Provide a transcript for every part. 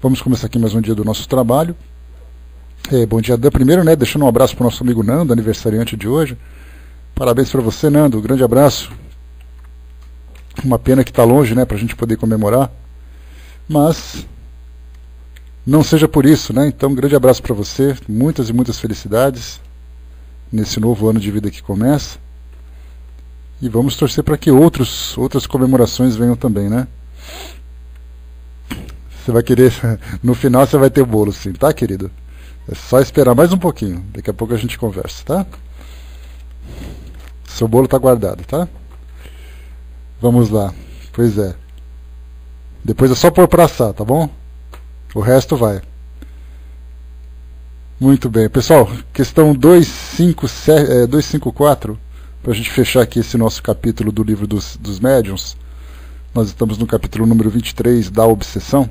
Vamos começar aqui mais um dia do nosso trabalho. Bom dia, Dan. Primeiro, deixando um abraço para o nosso amigo Nando, aniversariante de hoje. Parabéns para você, Nando. Grande abraço. Uma pena que está longe, para a gente poder comemorar. Mas não seja por isso, Então, um grande abraço para você. Muitas e muitas felicidades nesse novo ano de vida que começa. E vamos torcer para que outras comemorações venham também, Você vai querer, no final você vai ter bolo sim, tá, querido? É só esperar mais um pouquinho, daqui a pouco a gente conversa, tá? Seu bolo tá guardado, tá? Vamos lá, pois é. Depois é só pôr pra assar, tá bom? O resto vai. Muito bem, pessoal, questão 254, para a gente fechar aqui esse nosso capítulo do livro dos médiuns. Nós estamos no capítulo número 23 da obsessão.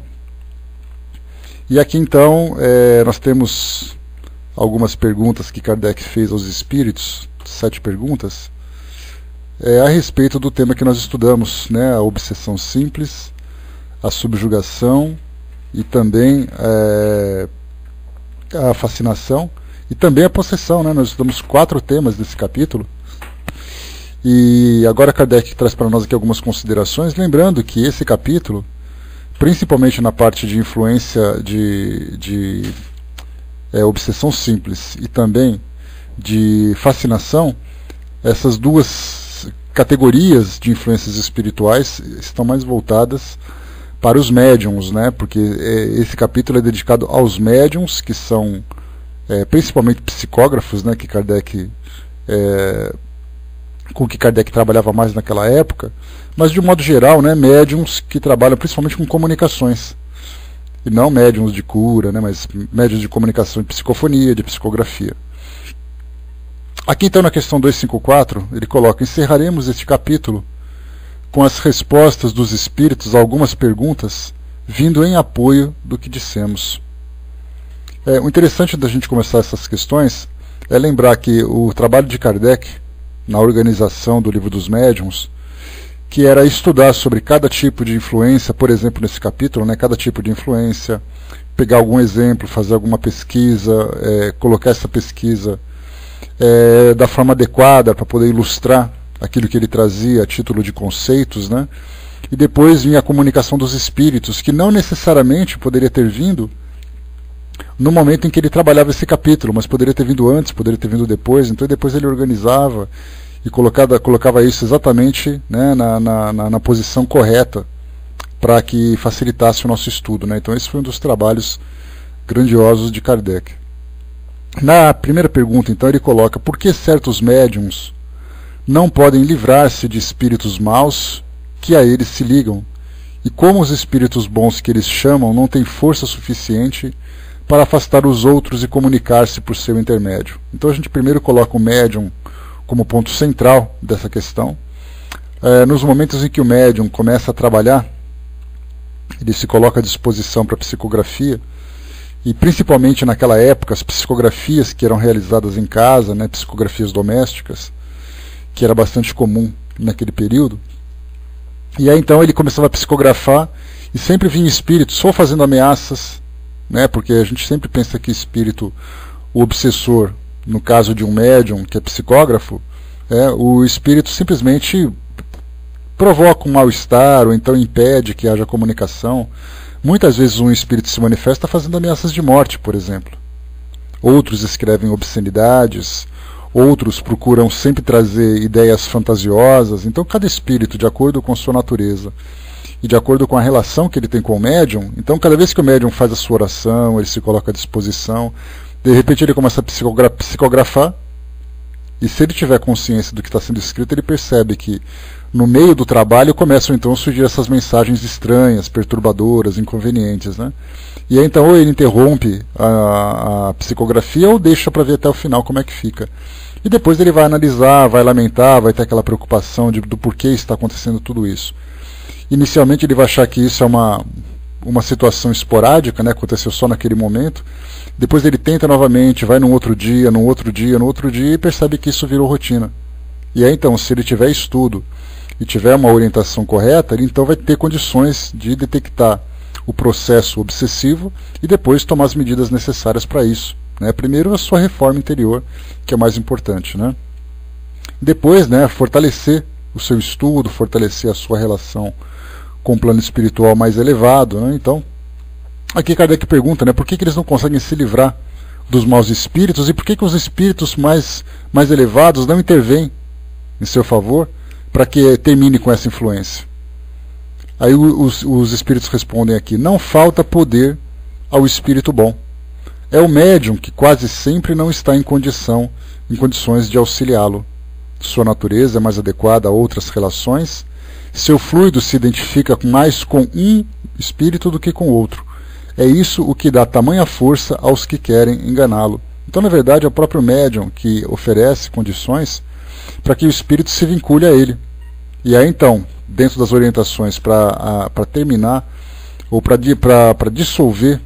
E aqui então nós temos algumas perguntas que Kardec fez aos espíritos, 7 perguntas, a respeito do tema que nós estudamos, a obsessão simples, a subjugação e também a fascinação e também a possessão. Nós estudamos 4 temas desse capítulo. E agora Kardec traz para nós aqui algumas considerações, lembrando que esse capítulo, principalmente na parte de influência de obsessão simples e também de fascinação, essas duas categorias de influências espirituais estão mais voltadas para os médiums, porque esse capítulo é dedicado aos médiums, que são principalmente psicógrafos, que Kardec com que Kardec trabalhava mais naquela época, mas de um modo geral, médiums que trabalham principalmente com comunicações, e não médiums de cura, mas médiums de comunicação, de psicofonia, de psicografia. Aqui então na questão 254, ele coloca: encerraremos este capítulo com as respostas dos espíritos a algumas perguntas, vindo em apoio do que dissemos. O interessante da gente começar essas questões é lembrar que o trabalho de Kardec na organização do livro dos médiuns, que era estudar sobre cada tipo de influência, por exemplo, nesse capítulo, cada tipo de influência, pegar algum exemplo, fazer alguma pesquisa, colocar essa pesquisa da forma adequada para poder ilustrar aquilo que ele trazia a título de conceitos, e depois vinha a comunicação dos espíritos, que não necessariamente poderia ter vindo no momento em que ele trabalhava esse capítulo, mas poderia ter vindo antes, poderia ter vindo depois. Então depois ele organizava e colocava isso exatamente na posição correta para que facilitasse o nosso estudo. Então esse foi um dos trabalhos grandiosos de Kardec. Na primeira pergunta, então, ele coloca: por que certos médiums não podem livrar-se de espíritos maus que a eles se ligam, e como os espíritos bons que eles chamam não têm força suficiente para afastar os outros e comunicar-se por seu intermédio? Então a gente primeiro coloca o médium como ponto central dessa questão. Nos momentos em que o médium começa a trabalhar, ele se coloca à disposição para a psicografia, e principalmente naquela época as psicografias que eram realizadas em casa, psicografias domésticas, que era bastante comum naquele período. E aí então ele começava a psicografar e sempre vinha espíritos ou fazendo ameaças, porque a gente sempre pensa que espírito, o obsessor, no caso de um médium que é psicógrafo, o espírito simplesmente provoca um mal-estar ou então impede que haja comunicação. Muitas vezes um espírito se manifesta fazendo ameaças de morte, por exemplo. Outros escrevem obscenidades, outros procuram sempre trazer ideias fantasiosas. Então cada espírito, de acordo com sua natureza e de acordo com a relação que ele tem com o médium, então cada vez que o médium faz a sua oração, ele se coloca à disposição, de repente ele começa a psicografar, e se ele tiver consciência do que está sendo escrito, ele percebe que no meio do trabalho começam então a surgir essas mensagens estranhas, perturbadoras, inconvenientes. E aí então ou ele interrompe a psicografia ou deixa para ver até o final como é que fica. E depois ele vai analisar, vai lamentar, vai ter aquela preocupação do porquê está acontecendo tudo isso. Inicialmente ele vai achar que isso é uma situação esporádica, aconteceu só naquele momento. Depois ele tenta novamente, vai num outro dia, e percebe que isso virou rotina. E aí então, se ele tiver estudo e tiver uma orientação correta, ele então vai ter condições de detectar o processo obsessivo e depois tomar as medidas necessárias para isso, né? Primeiro a sua reforma interior, que é mais importante, né? Depois, né, fortalecer o seu estudo, fortalecer a sua relação com o plano espiritual mais elevado, né? Então, aqui Kardec pergunta, né, por que eles não conseguem se livrar dos maus espíritos e por que os espíritos mais elevados não intervêm em seu favor para que termine com essa influência. Aí os espíritos respondem aqui: não falta poder ao espírito bom. É o médium que quase sempre não está em condições de auxiliá-lo. Sua natureza é mais adequada a outras relações. Seu fluido se identifica mais com um espírito do que com outro. É isso o que dá tamanha força aos que querem enganá-lo. Então, na verdade, é o próprio médium que oferece condições para que o espírito se vincule a ele. E aí, então, dentro das orientações para terminar ou para dissolver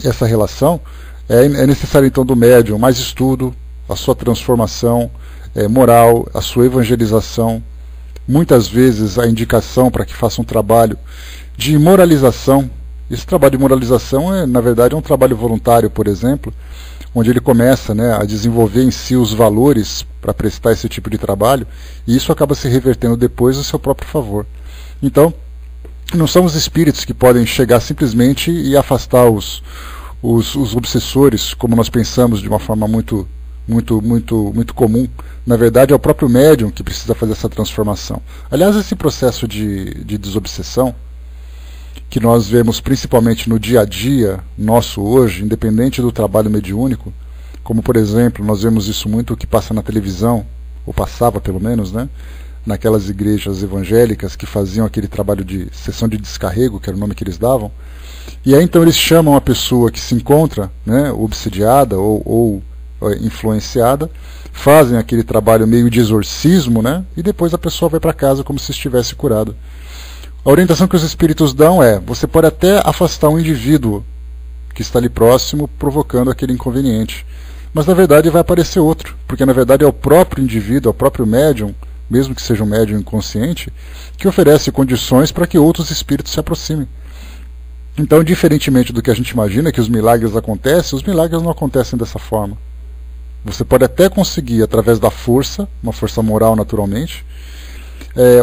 essa relação, é necessário, então, do médium mais estudo, a sua transformação moral, a sua evangelização, muitas vezes a indicação para que faça um trabalho de moralização. Esse trabalho de moralização, na verdade, é um trabalho voluntário, por exemplo, onde ele começa, né, a desenvolver em si os valores para prestar esse tipo de trabalho, e isso acaba se revertendo depois a seu próprio favor. Então, não são os espíritos que podem chegar simplesmente e afastar os obsessores, como nós pensamos de uma forma muito comum. Na verdade, é o próprio médium que precisa fazer essa transformação. Aliás, esse processo de desobsessão, que nós vemos principalmente no dia a dia nosso hoje, independente do trabalho mediúnico, como, por exemplo, nós vemos isso muito que passa na televisão, ou passava pelo menos, né, naquelas igrejas evangélicas que faziam aquele trabalho de sessão de descarrego, que era o nome que eles davam, e aí então eles chamam a pessoa que se encontra, né, obsidiada ou influenciada, fazem aquele trabalho meio de exorcismo, né, e depois a pessoa vai para casa como se estivesse curada. A orientação que os espíritos dão é: você pode até afastar um indivíduo que está ali próximo, provocando aquele inconveniente, mas na verdade vai aparecer outro, porque na verdade é o próprio indivíduo, é o próprio médium, mesmo que seja um médium inconsciente, que oferece condições para que outros espíritos se aproximem. Então, diferentemente do que a gente imagina, que os milagres acontecem, os milagres não acontecem dessa forma. Você pode até conseguir, através da força, uma força moral naturalmente,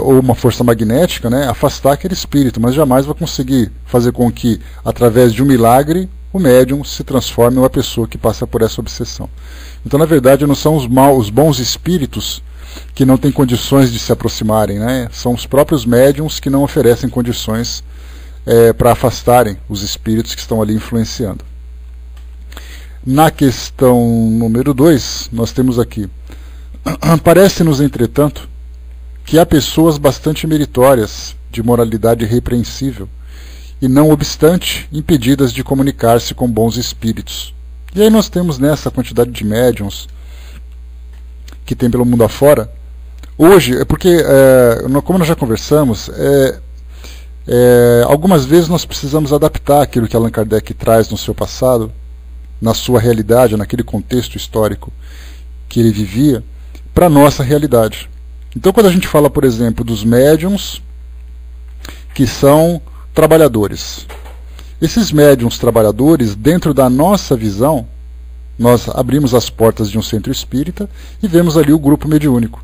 ou uma força magnética, né, afastar aquele espírito, mas jamais vai conseguir fazer com que, através de um milagre, o médium se transforme em uma pessoa que passa por essa obsessão. Então, na verdade, não são os bons espíritos que não têm condições de se aproximarem, né? São os próprios médiums que não oferecem condições para afastarem os espíritos que estão ali influenciando. Na questão número 2, nós temos aqui: parece-nos, entretanto, que há pessoas bastante meritórias, de moralidade repreensível, e não obstante impedidas de comunicar-se com bons espíritos. E aí nós temos nessa quantidade de médiuns que tem pelo mundo afora. Hoje, porque, como nós já conversamos, algumas vezes nós precisamos adaptar aquilo que Allan Kardec traz no seu passado, na sua realidade, naquele contexto histórico que ele vivia, para a nossa realidade. Então, quando a gente fala, por exemplo, dos médiuns que são trabalhadores, esses médiuns trabalhadores, dentro da nossa visão, nós abrimos as portas de um centro espírita e vemos ali o grupo mediúnico,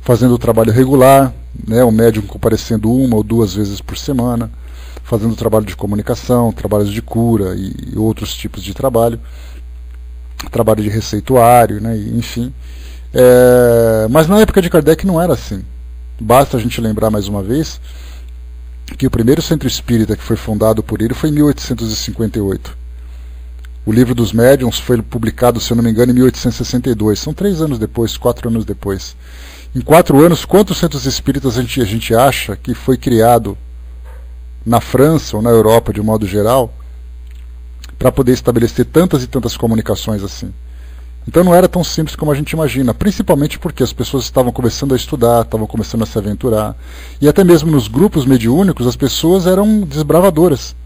fazendo o trabalho regular, né, o médium comparecendo 1 ou 2 vezes por semana, fazendo trabalho de comunicação, trabalhos de cura e outros tipos de trabalho de receituário, né, enfim. Mas na época de Kardec não era assim. Basta a gente lembrar mais uma vez que o primeiro centro espírita que foi fundado por ele foi em 1858. O Livro dos Médiuns foi publicado, se eu não me engano, em 1862. São 3 anos depois, 4 anos depois. Em 4 anos, quantos centros espíritas a gente acha que foi criado na França ou na Europa, de um modo geral, para poder estabelecer tantas e tantas comunicações assim? Então não era tão simples como a gente imagina, principalmente porque as pessoas estavam começando a estudar, estavam começando a se aventurar, e até mesmo nos grupos mediúnicos as pessoas eram desbravadoras.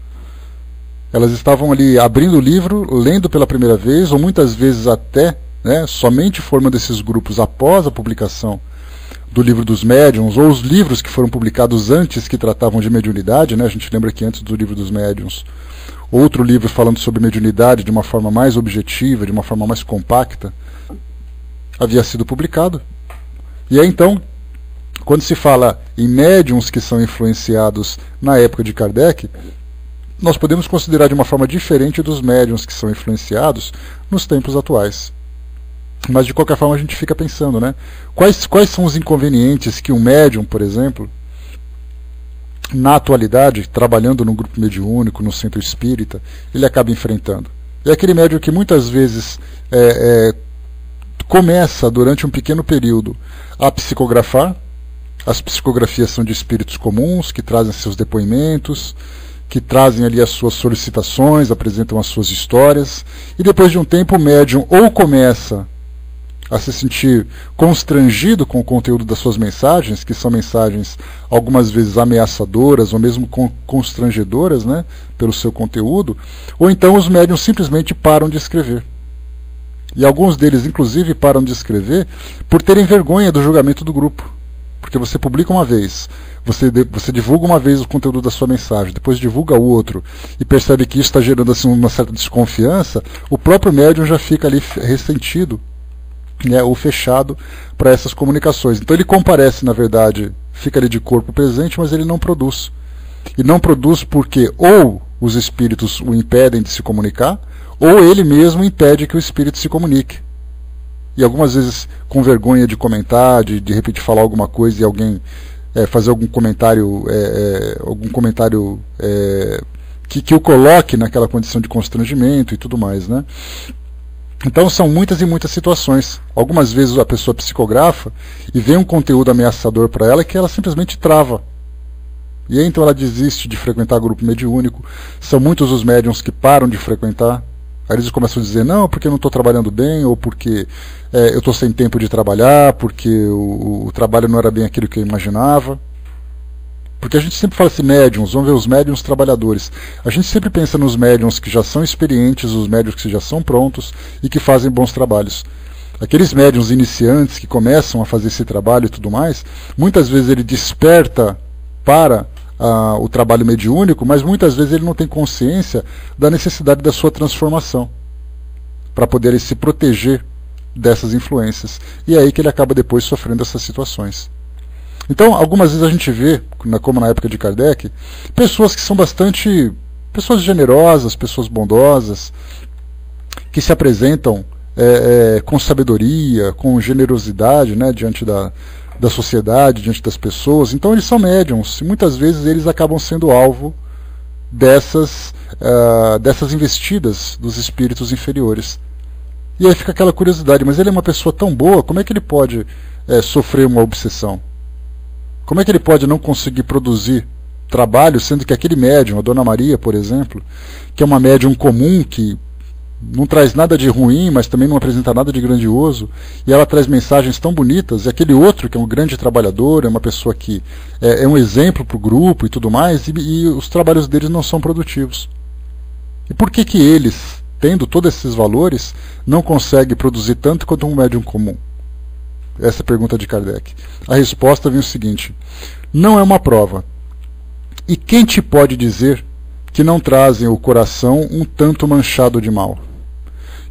Elas estavam ali abrindo o livro, lendo pela primeira vez, ou muitas vezes até, né, somente formando esses grupos após a publicação do Livro dos Médiuns, ou os livros que foram publicados antes que tratavam de mediunidade, né? A gente lembra que antes do Livro dos Médiuns, outro livro falando sobre mediunidade de uma forma mais objetiva, de uma forma mais compacta, havia sido publicado. E aí então, quando se fala em médiuns que são influenciados na época de Kardec, nós podemos considerar de uma forma diferente dos médiuns que são influenciados nos tempos atuais. Mas de qualquer forma a gente fica pensando, né? Quais são os inconvenientes que um médium, por exemplo, na atualidade, trabalhando num grupo mediúnico, no centro espírita, ele acaba enfrentando? É aquele médium que muitas vezes começa, durante um pequeno período, a psicografar. As psicografias são de espíritos comuns, que trazem seus depoimentos, que trazem ali as suas solicitações, apresentam as suas histórias, e depois de um tempo o médium ou começa a se sentir constrangido com o conteúdo das suas mensagens, que são mensagens algumas vezes ameaçadoras ou mesmo constrangedoras, né, pelo seu conteúdo, ou então os médiums simplesmente param de escrever. E alguns deles, inclusive, param de escrever por terem vergonha do julgamento do grupo. Porque você publica uma vez, você divulga uma vez o conteúdo da sua mensagem, depois divulga o outro, e percebe que isso está gerando assim, uma certa desconfiança, o próprio médium já fica ali ressentido, né, ou fechado para essas comunicações. Então ele comparece, na verdade, fica ali de corpo presente, mas ele não produz. E não produz porque ou os espíritos o impedem de se comunicar, ou ele mesmo impede que o espírito se comunique. E algumas vezes com vergonha de comentar, de repente falar alguma coisa e alguém fazer algum comentário que o coloque naquela condição de constrangimento e tudo mais, né? Então são muitas e muitas situações. Algumas vezes a pessoa psicografa e vem um conteúdo ameaçador para ela que ela simplesmente trava. E aí então ela desiste de frequentar grupo mediúnico. São muitos os médiuns que param de frequentar. Aí eles começam a dizer, não, porque eu não estou trabalhando bem, ou porque eu estou sem tempo de trabalhar, porque o trabalho não era bem aquilo que eu imaginava. Porque a gente sempre fala assim, médiums, vamos ver os médiums trabalhadores. A gente sempre pensa nos médiums que já são experientes, os médiums que já são prontos e que fazem bons trabalhos. Aqueles médiums iniciantes que começam a fazer esse trabalho e tudo mais, muitas vezes ele desperta para o trabalho mediúnico, mas muitas vezes ele não tem consciência da necessidade da sua transformação, para poder ele se proteger dessas influências. E é aí que ele acaba depois sofrendo essas situações. Então, algumas vezes a gente vê, como na época de Kardec, pessoas que são pessoas generosas, pessoas bondosas, que se apresentam com sabedoria, com generosidade, né, diante da sociedade, diante das pessoas. Então eles são médiums, e muitas vezes eles acabam sendo alvo dessas investidas dos espíritos inferiores. E aí fica aquela curiosidade, mas ele é uma pessoa tão boa, como é que ele pode sofrer uma obsessão? Como é que ele pode não conseguir produzir trabalho, sendo que aquele médium, a Dona Maria, por exemplo, que é uma médium comum, que não traz nada de ruim, mas também não apresenta nada de grandioso, e ela traz mensagens tão bonitas, e aquele outro, que é um grande trabalhador, é uma pessoa que é um exemplo para o grupo e tudo mais, e os trabalhos deles não são produtivos. E por que eles, tendo todos esses valores, não conseguem produzir tanto quanto um médium comum? Essa é a pergunta de Kardec. A resposta vem o seguinte: não é uma prova. E quem te pode dizer que não trazem o coração um tanto manchado de mal?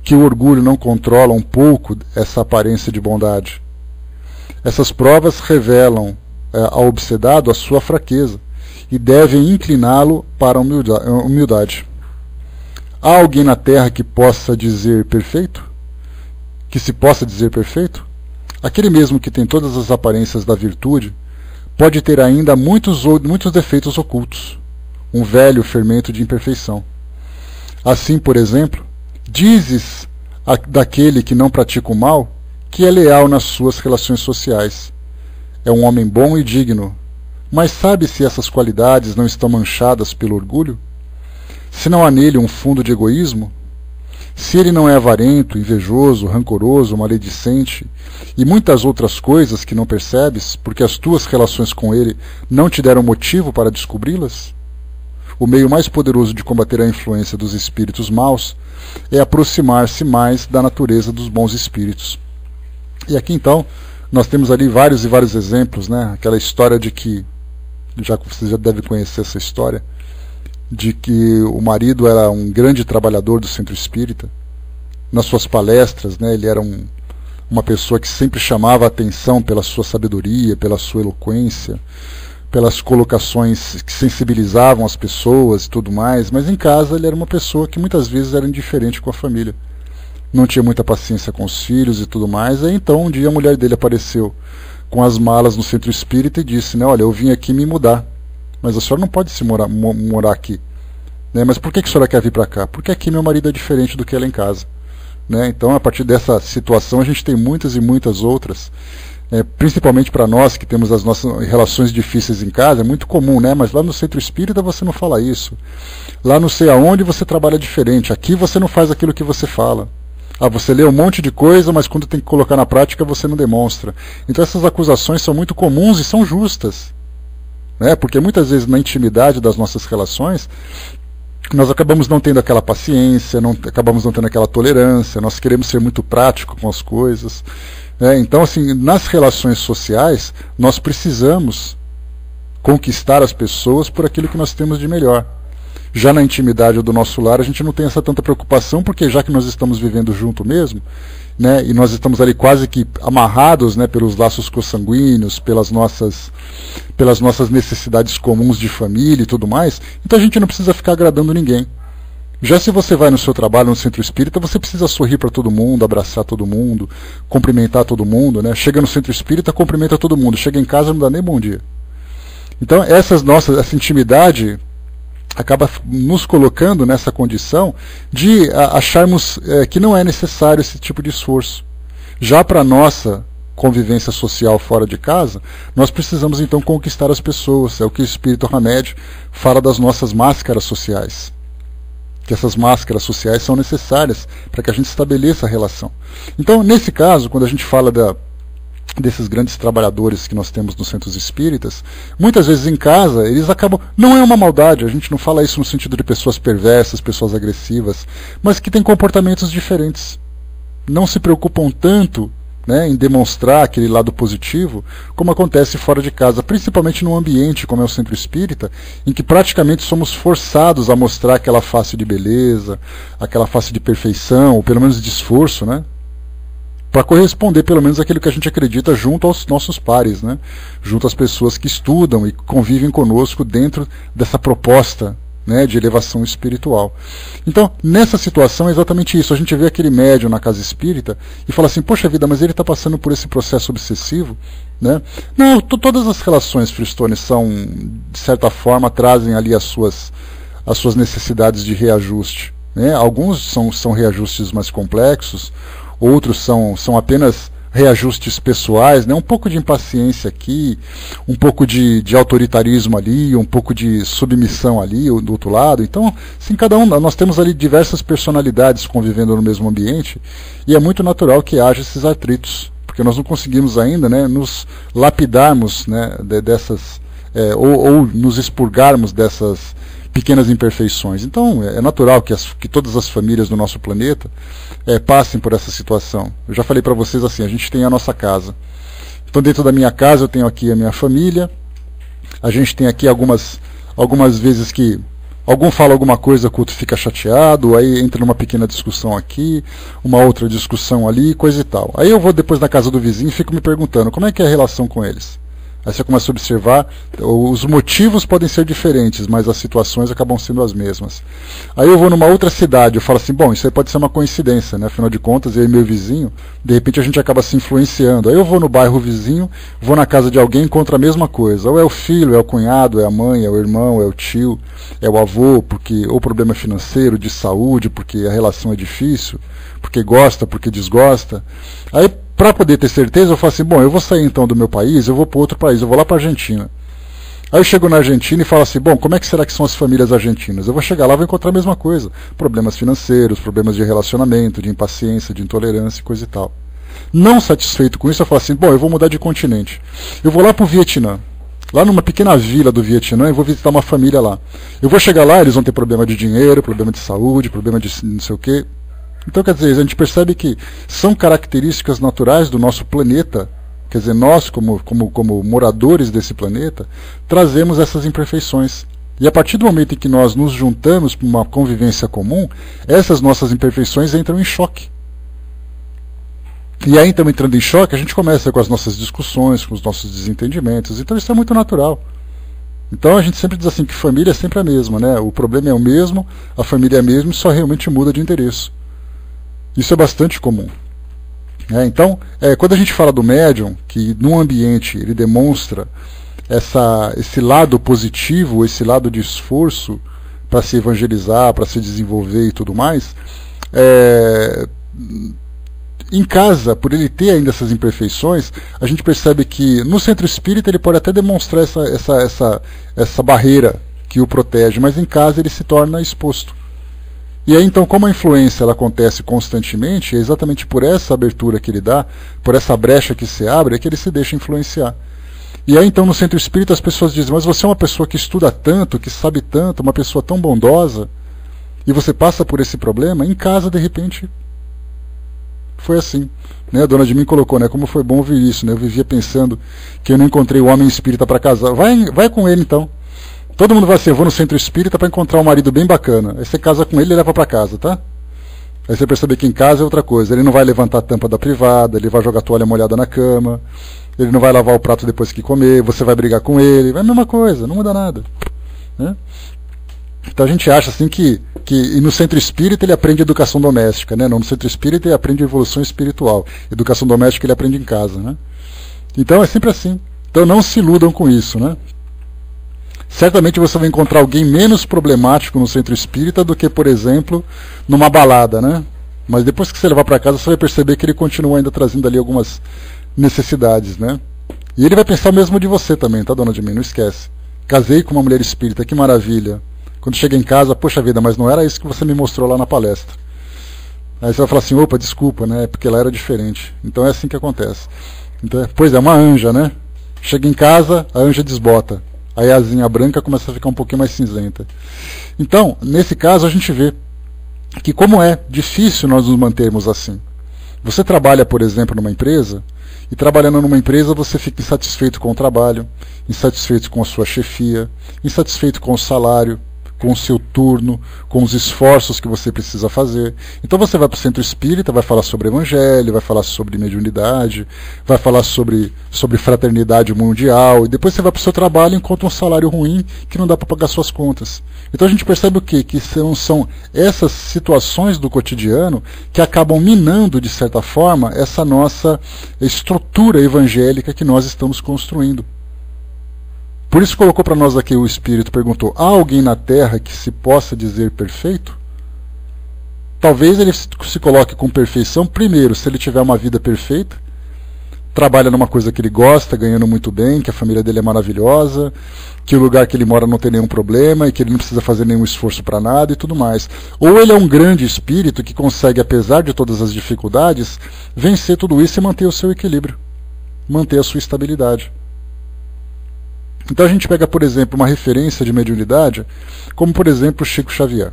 Que o orgulho não controla um pouco essa aparência de bondade? Essas provas revelam ao obsedado a sua fraqueza e devem incliná-lo para a humildade. Há alguém na terra que possa dizer perfeito? Que se possa dizer perfeito? Aquele mesmo que tem todas as aparências da virtude pode ter ainda muitos defeitos ocultos, um velho fermento de imperfeição. Assim, por exemplo, dizes daquele que não pratica o mal que é leal nas suas relações sociais. É um homem bom e digno, mas sabe se essas qualidades não estão manchadas pelo orgulho? Se não há nele um fundo de egoísmo? Se ele não é avarento, invejoso, rancoroso, maledicente e muitas outras coisas que não percebes, porque as tuas relações com ele não te deram motivo para descobri-las? O meio mais poderoso de combater a influência dos espíritos maus é aproximar-se mais da natureza dos bons espíritos. E aqui então Nós temos ali vários e vários exemplos, né? Aquela história de que, você já deve conhecer essa história, de que o marido era um grande trabalhador do centro espírita. Nas suas palestras, né, ele era uma pessoa que sempre chamava a atenção pela sua sabedoria, pela sua eloquência, pelas colocações que sensibilizavam as pessoas e tudo mais, mas em casa ele era uma pessoa que muitas vezes era indiferente com a família. Não tinha muita paciência com os filhos e tudo mais. Aí então um dia a mulher dele apareceu com as malas no centro espírita e disse, né, olha, eu vim aqui me mudar, mas a senhora não pode se morar aqui. Né, mas por que a senhora quer vir para cá? Porque aqui meu marido é diferente do que ela em casa. Né, então a partir dessa situação a gente tem muitas e muitas outras. Principalmente para nós que temos as nossas relações difíceis em casa, é muito comum, né? Mas lá no centro espírita você não fala isso. Lá não sei aonde você trabalha diferente. Aqui você não faz aquilo que você fala. Ah, você lê um monte de coisa, mas quando tem que colocar na prática você não demonstra. Então essas acusações são muito comuns e são justas. Né? Porque muitas vezes na intimidade das nossas relações, nós acabamos não tendo aquela paciência, acabamos não tendo aquela tolerância, nós queremos ser muito práticos com as coisas. Então, assim, nas relações sociais, nós precisamos conquistar as pessoas por aquilo que nós temos de melhor. Já na intimidade do nosso lar, a gente não tem essa tanta preocupação, porque já que nós estamos vivendo junto mesmo, né, e nós estamos ali quase que amarrados, né, pelos laços consanguíneos, pelas nossas necessidades comuns de família e tudo mais, então a gente não precisa ficar agradando ninguém. Já se você vai no seu trabalho no centro espírita, você precisa sorrir para todo mundo, abraçar todo mundo, cumprimentar todo mundo, né? Chega no centro espírita, cumprimenta todo mundo. Chega em casa, não dá nem bom dia. Então, essa intimidade acaba nos colocando nessa condição de acharmos que não é necessário esse tipo de esforço. Já para a nossa convivência social fora de casa, nós precisamos então conquistar as pessoas. É o que o Espírito Hamed fala das nossas máscaras sociais. Que essas máscaras sociais são necessárias para que a gente estabeleça a relação. Então, nesse caso, quando a gente fala desses grandes trabalhadores que nós temos nos centros espíritas, muitas vezes em casa, eles acabam... Não é uma maldade, a gente não fala isso no sentido de pessoas perversas, pessoas agressivas, mas que têm comportamentos diferentes. Não se preocupam tanto, né, em demonstrar aquele lado positivo, como acontece fora de casa, principalmente num ambiente como é o centro espírita, em que praticamente somos forçados a mostrar aquela face de beleza, aquela face de perfeição, ou pelo menos de esforço, né, para corresponder pelo menos àquilo que a gente acredita junto aos nossos pares, né, junto às pessoas que estudam e convivem conosco dentro dessa proposta, né, de elevação espiritual. Então, nessa situação é exatamente isso. A gente vê aquele médium na casa espírita e fala assim, poxa vida, mas ele está passando por esse processo obsessivo, né? Não, todas as relações, Freestone, são, de certa forma, trazem ali as suas necessidades de reajuste, né? Alguns são reajustes mais complexos, outros são apenas reajustes pessoais, né? Um pouco de impaciência aqui, um pouco de autoritarismo ali, um pouco de submissão ali do outro lado. Então, sim, nós temos ali diversas personalidades convivendo no mesmo ambiente e é muito natural que haja esses atritos, porque nós não conseguimos ainda, né, nos lapidarmos, né, ou nos expurgarmos dessas pequenas imperfeições. Então, é natural que todas as famílias do nosso planeta passem por essa situação. Eu já falei para vocês assim, a gente tem a nossa casa. Então, dentro da minha casa, eu tenho aqui a minha família. A gente tem aqui algumas vezes que algum fala alguma coisa, o outro fica chateado, aí entra numa pequena discussão aqui, uma outra discussão ali, coisa e tal. Aí eu vou depois na casa do vizinho e fico me perguntando, como é que é a relação com eles? Aí você começa a observar, os motivos podem ser diferentes, mas as situações acabam sendo as mesmas. Aí eu vou numa outra cidade, eu falo assim, bom, isso aí pode ser uma coincidência, né? Afinal de contas, eu e meu vizinho, de repente a gente acaba se influenciando. Aí eu vou no bairro vizinho, vou na casa de alguém e encontro a mesma coisa. Ou é o filho, é o cunhado, é a mãe, é o irmão, é o tio, é o avô, ou problema financeiro, de saúde, porque a relação é difícil, porque gosta, porque desgosta. Aí, para poder ter certeza, eu falo assim, bom, eu vou sair então do meu país, eu vou para outro país, eu vou lá para a Argentina. Aí eu chego na Argentina e falo assim, bom, como é que será que são as famílias argentinas? Eu vou chegar lá e vou encontrar a mesma coisa. Problemas financeiros, problemas de relacionamento, de impaciência, de intolerância e coisa e tal. Não satisfeito com isso, eu falo assim, bom, eu vou mudar de continente. Eu vou lá para o Vietnã. Lá numa pequena vila do Vietnã, eu vou visitar uma família lá. Eu vou chegar lá, eles vão ter problema de dinheiro, problema de saúde, problema de não sei o quê. Então, quer dizer, a gente percebe que são características naturais do nosso planeta, Quer dizer, nós, como moradores desse planeta, trazemos essas imperfeições. E a partir do momento em que nós nos juntamos para uma convivência comum, essas nossas imperfeições entram em choque. E aí, então, entrando em choque, a gente começa com as nossas discussões, com os nossos desentendimentos. Então, isso é muito natural. Então, a gente sempre diz assim que família é sempre a mesma, né? O problema é o mesmo, a família é a mesma, só realmente muda de endereço. Isso é bastante comum. Então, quando a gente fala do médium, que num ambiente ele demonstra esse lado positivo, esse lado de esforço para se evangelizar, para se desenvolver e tudo mais, em casa, por ele ter ainda essas imperfeições, a gente percebe que no centro espírita ele pode até demonstrar essa barreira que o protege, mas em casa ele se torna exposto. E aí, então, como a influência ela acontece constantemente, é exatamente por essa abertura que ele dá, por essa brecha que se abre, é que ele se deixa influenciar. E aí, então, no centro espírita as pessoas dizem, mas você é uma pessoa que estuda tanto, que sabe tanto, uma pessoa tão bondosa, e você passa por esse problema, em casa, de repente, foi assim. Né? A dona de mim colocou, né? Como foi bom ouvir isso, né? Eu vivia pensando que eu não encontrei o homem espírita para casar. Vai com ele, então. Todo mundo vai assim, eu vou no centro espírita para encontrar um marido bem bacana. Aí você casa com ele e leva para casa, tá? Aí você percebe que em casa é outra coisa. Ele não vai levantar a tampa da privada, ele vai jogar a toalha molhada na cama, ele não vai lavar o prato depois que comer, você vai brigar com ele, é a mesma coisa, não muda nada. Né? Então a gente acha assim que e no centro espírita ele aprende educação doméstica, né? Não, no centro espírita ele aprende evolução espiritual. Educação doméstica ele aprende em casa, né? Então é sempre assim. Então não se iludam com isso, né? Certamente você vai encontrar alguém menos problemático no centro espírita do que, por exemplo, numa balada, né? Mas depois que você levar para casa, você vai perceber que ele continua ainda trazendo ali algumas necessidades, né? E ele vai pensar mesmo de você também, tá, dona de mim? Não esquece. Casei com uma mulher espírita, que maravilha. Quando chega em casa, poxa vida, mas não era isso que você me mostrou lá na palestra. Aí você vai falar assim, opa, desculpa, né? Porque ela era diferente. Então é assim que acontece. Então, pois é, uma anja, né? Chega em casa, a anja desbota. Aí a asinha branca começa a ficar um pouquinho mais cinzenta. Então, nesse caso, a gente vê que como é difícil nós nos mantermos assim. Você trabalha, por exemplo, numa empresa, e trabalhando numa empresa você fica insatisfeito com o trabalho, insatisfeito com a sua chefia, insatisfeito com o salário, com o seu turno, com os esforços que você precisa fazer. Então você vai para o centro espírita, vai falar sobre evangelho, vai falar sobre mediunidade, vai falar sobre fraternidade mundial, e depois você vai para o seu trabalho e encontra um salário ruim que não dá para pagar suas contas. Então a gente percebe o quê? Que são essas situações do cotidiano que acabam minando, de certa forma, essa nossa estrutura evangélica que nós estamos construindo. Por isso colocou para nós aqui o Espírito, perguntou, há alguém na Terra que se possa dizer perfeito? Talvez ele se coloque com perfeição, primeiro, se ele tiver uma vida perfeita, trabalha numa coisa que ele gosta, ganhando muito bem, que a família dele é maravilhosa, que o lugar que ele mora não tem nenhum problema, e que ele não precisa fazer nenhum esforço para nada e tudo mais. Ou ele é um grande espírito que consegue, apesar de todas as dificuldades, vencer tudo isso e manter o seu equilíbrio, manter a sua estabilidade. Então a gente pega, por exemplo, uma referência de mediunidade, como por exemplo Chico Xavier,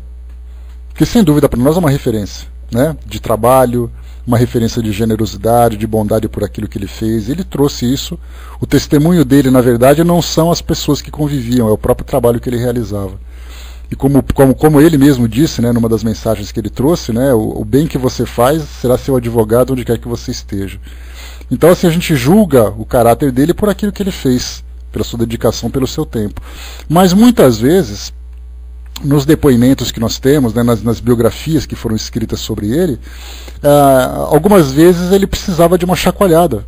que sem dúvida para nós é uma referência, né, de trabalho, uma referência de generosidade, de bondade por aquilo que ele fez. Ele trouxe isso. O testemunho dele, na verdade, não são as pessoas que conviviam, é o próprio trabalho que ele realizava. E como ele mesmo disse, né, numa das mensagens que ele trouxe, né, o bem que você faz será seu advogado onde quer que você esteja. Então assim, a gente julga o caráter dele por aquilo que ele fez, pela sua dedicação, pelo seu tempo. Mas muitas vezes, nos depoimentos que nós temos, né, nas biografias que foram escritas sobre ele, algumas vezes ele precisava de uma chacoalhada,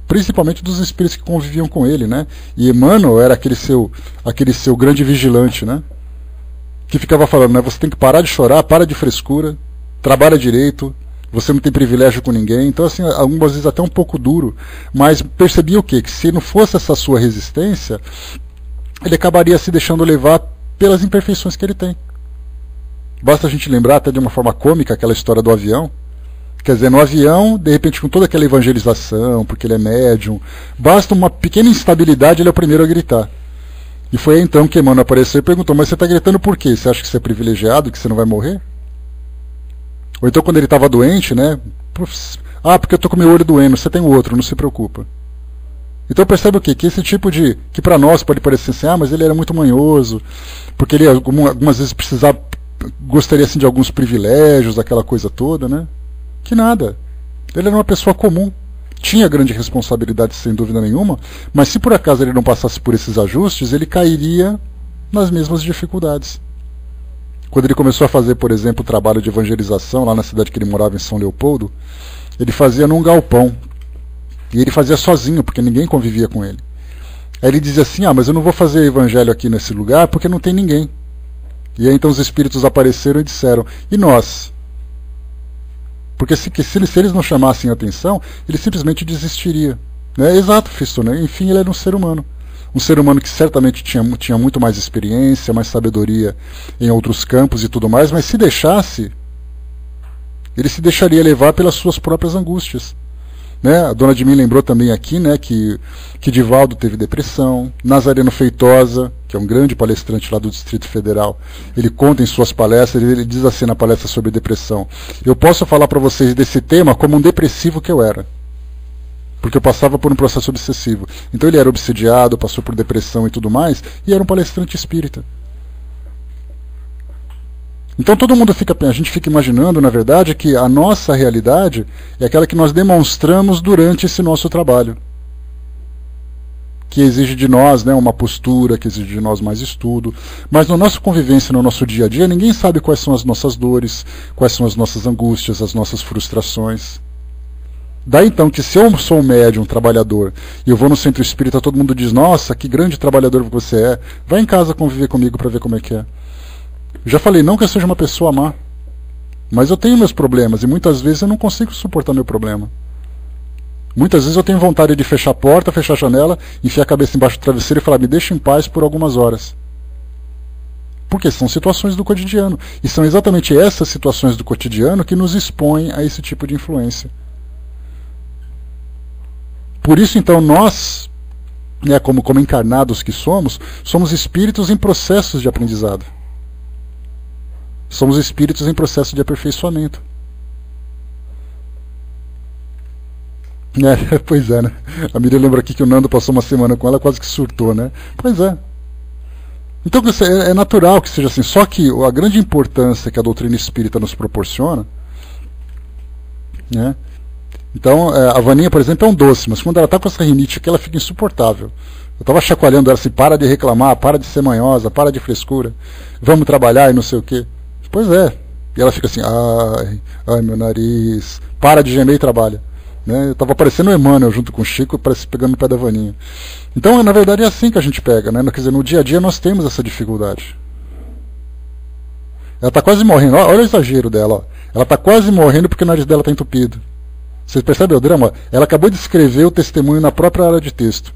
principalmente dos espíritos que conviviam com ele, né? E Emmanuel era aquele seu grande vigilante, né? Que ficava falando, né, você tem que parar de chorar, para de frescura, trabalha direito, você não tem privilégio com ninguém. Então, assim, algumas vezes até um pouco duro, mas percebia o quê? Que se não fosse essa sua resistência, ele acabaria se deixando levar pelas imperfeições que ele tem. Basta a gente lembrar até de uma forma cômica aquela história do avião. Quer dizer, no avião, de repente, com toda aquela evangelização, porque ele é médium, basta uma pequena instabilidade, ele é o primeiro a gritar. E foi aí então que Emmanuel apareceu e perguntou, mas você está gritando por quê? Você acha que você é privilegiado, que você não vai morrer? Ou então quando ele estava doente, né, Ah, porque eu estou com meu olho doendo, você tem o outro, não se preocupa. Então percebe o quê? Que esse tipo de... que para nós pode parecer assim, ah, mas ele era muito manhoso, porque ele algumas vezes precisava, gostaria assim de alguns privilégios, aquela coisa toda, né? Que nada. Ele era uma pessoa comum. Tinha grande responsabilidade, sem dúvida nenhuma, mas se por acaso ele não passasse por esses ajustes, ele cairia nas mesmas dificuldades. Quando ele começou a fazer, por exemplo, o trabalho de evangelização lá na cidade que ele morava, em São Leopoldo, ele fazia num galpão. E ele fazia sozinho, porque ninguém convivia com ele. Aí ele dizia assim, ah, mas eu não vou fazer evangelho aqui nesse lugar porque não tem ninguém. E aí então os espíritos apareceram e disseram, e nós? Porque se eles não chamassem atenção, ele simplesmente desistiria. Né? Exato, Fisto, né? Enfim, ele era um ser humano. Um ser humano que certamente tinha muito mais experiência, mais sabedoria em outros campos e tudo mais, mas se deixasse, ele se deixaria levar pelas suas próprias angústias. Né? A dona de mim lembrou também aqui, né, que Divaldo teve depressão. Nazareno Feitosa, que é um grande palestrante lá do Distrito Federal, ele conta em suas palestras, ele diz assim na palestra sobre depressão: eu posso falar para vocês desse tema como um depressivo que eu era, porque eu passava por um processo obsessivo. Então ele era obsediado, passou por depressão e tudo mais, e era um palestrante espírita. Então todo mundo a gente fica imaginando, na verdade, que a nossa realidade é aquela que nós demonstramos durante esse nosso trabalho, que exige de nós, né, uma postura, que exige de nós mais estudo, mas na nossa convivência, no nosso dia a dia, ninguém sabe quais são as nossas dores, quais são as nossas angústias, as nossas frustrações. Daí então que se eu sou um médium, um trabalhador, e eu vou no centro espírita, todo mundo diz, nossa, que grande trabalhador você é, vai em casa conviver comigo para ver como é que é. Já falei, não que eu seja uma pessoa má, mas eu tenho meus problemas e muitas vezes eu não consigo suportar meu problema. Muitas vezes eu tenho vontade de fechar a porta, fechar a janela, enfiar a cabeça embaixo do travesseiro e falar, me deixa em paz por algumas horas. Porque são situações do cotidiano. E são exatamente essas situações do cotidiano que nos expõem a esse tipo de influência. Por isso, então, nós, né, como encarnados que somos espíritos em processos de aprendizado. Somos espíritos em processo de aperfeiçoamento. Pois é, né? A Miriam lembra aqui que o Nando passou uma semana com ela, quase que surtou, né? Pois é. Então é natural que seja assim. Só que a grande importância que a doutrina espírita nos proporciona, né? Então, a Vaninha, por exemplo, é um doce, mas quando ela está com essa rinite aqui, ela fica insuportável. Eu estava chacoalhando ela assim, para de reclamar, para de ser manhosa, para de frescura, vamos trabalhar e não sei o quê. Pois é. E ela fica assim, ai meu nariz, para de gemer e trabalha. Né? Eu estava parecendo o Emmanuel junto com o Chico, pegando no pé da Vaninha. Então, na verdade, é assim que a gente pega. Né? Quer dizer, no dia a dia nós temos essa dificuldade. Ela está quase morrendo. Olha o exagero dela. Ó. Ela está quase morrendo porque o nariz dela está entupido. Vocês percebem o drama? Ela acabou de escrever o testemunho na própria área de texto.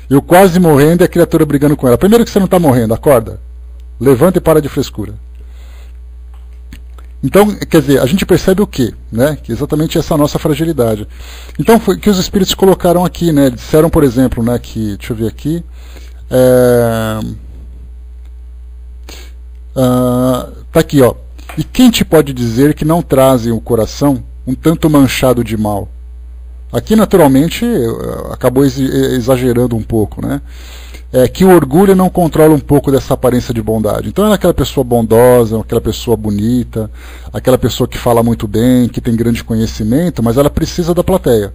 Eu quase morrendo e a criatura brigando com ela. Primeiro que você não está morrendo, acorda. Levanta e para de frescura. Então, quer dizer, a gente percebe o quê? Né? Que exatamente essa nossa fragilidade. Então, foi que os espíritos colocaram aqui, né? Disseram, por exemplo, né, que, deixa eu ver aqui, tá aqui, ó. E quem te pode dizer que não trazem o coração um tanto manchado de mal? Aqui, naturalmente, acabou exagerando um pouco, né? Que o orgulho não controla um pouco dessa aparência de bondade. Então ela é aquela pessoa bondosa, aquela pessoa bonita, aquela pessoa que fala muito bem, que tem grande conhecimento, mas ela precisa da plateia.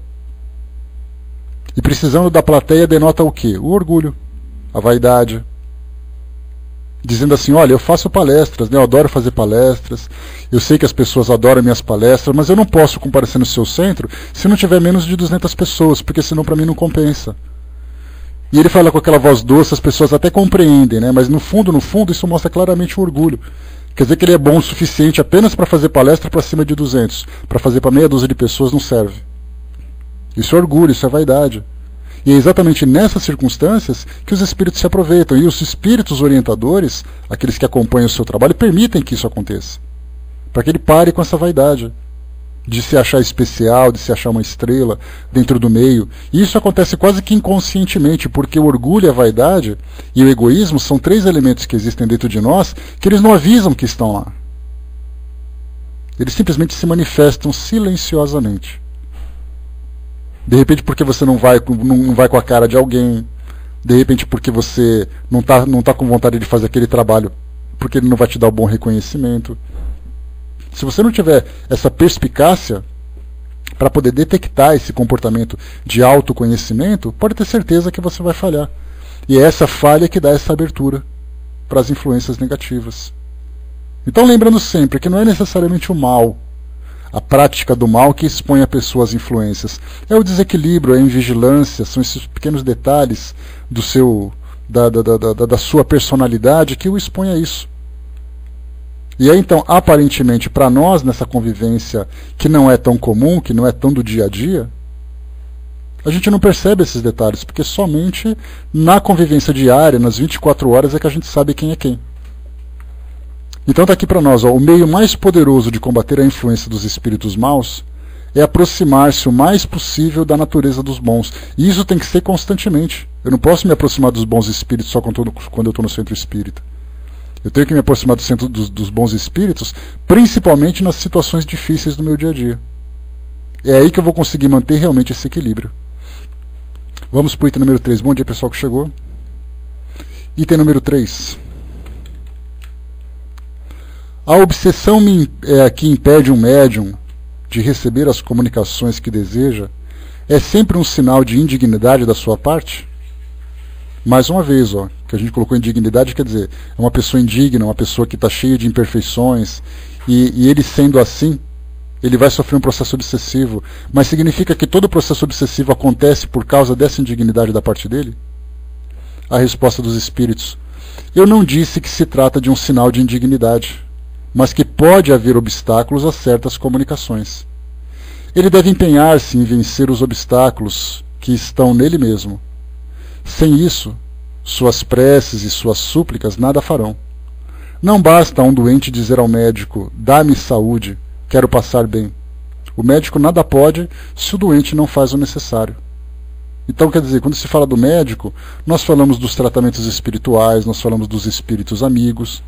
E precisando da plateia denota o quê? O orgulho, a vaidade. Dizendo assim, olha, eu faço palestras, né? Eu adoro fazer palestras, eu sei que as pessoas adoram minhas palestras, mas eu não posso comparecer no seu centro se não tiver menos de 200 pessoas, porque senão para mim não compensa. E ele fala com aquela voz doce, as pessoas até compreendem, né? Mas no fundo, isso mostra claramente o orgulho. Quer dizer que ele é bom o suficiente apenas para fazer palestra para cima de 200. Para fazer para meia dúzia de pessoas não serve. Isso é orgulho, isso é vaidade. E é exatamente nessas circunstâncias que os espíritos se aproveitam. E os espíritos orientadores, aqueles que acompanham o seu trabalho, permitem que isso aconteça. Para que ele pare com essa vaidade de se achar especial, de se achar uma estrela dentro do meio. E isso acontece quase que inconscientemente, porque o orgulho, a vaidade e o egoísmo são 3 elementos que existem dentro de nós que eles não avisam que estão lá. Eles simplesmente se manifestam silenciosamente. De repente porque você não vai com a cara de alguém, de repente porque você não tá com vontade de fazer aquele trabalho, porque ele não vai te dar o bom reconhecimento. Se você não tiver essa perspicácia para poder detectar esse comportamento de autoconhecimento, pode ter certeza que você vai falhar. E é essa falha que dá essa abertura para as influências negativas. Então, lembrando sempre que não é necessariamente o mal, a prática do mal, que expõe a pessoa às influências. É o desequilíbrio, é a invigilância, são esses pequenos detalhes da sua personalidade que o expõe a isso. E aí, então, aparentemente, para nós, nessa convivência que não é tão comum, que não é tão do dia a dia, a gente não percebe esses detalhes, porque somente na convivência diária, nas 24 horas, é que a gente sabe quem é quem. Então está aqui para nós, o meio mais poderoso de combater a influência dos espíritos maus é aproximar-se o mais possível da natureza dos bons. E isso tem que ser constantemente. Eu não posso me aproximar dos bons espíritos só quando eu estou no centro espírita. Eu tenho que me aproximar do centro dos bons espíritos, principalmente nas situações difíceis do meu dia a dia. É aí que eu vou conseguir manter realmente esse equilíbrio. Vamos para o item número 3. Bom dia, pessoal que chegou. Item número 3. A obsessão que impede um médium de receber as comunicações que deseja é sempre um sinal de indignidade da sua parte? Mais uma vez, que a gente colocou indignidade, quer dizer, é uma pessoa indigna, uma pessoa que está cheia de imperfeições, e ele sendo assim, ele vai sofrer um processo obsessivo, mas significa que todo processo obsessivo acontece por causa dessa indignidade da parte dele? A resposta dos espíritos: eu não disse que se trata de um sinal de indignidade, mas que pode haver obstáculos a certas comunicações. Ele deve empenhar-se em vencer os obstáculos que estão nele mesmo. Sem isso, suas preces e suas súplicas nada farão. Não basta a um doente dizer ao médico: dá-me saúde, quero passar bem. O médico nada pode se o doente não faz o necessário. Então, quer dizer, quando se fala do médico, nós falamos dos tratamentos espirituais, nós falamos dos espíritos amigos,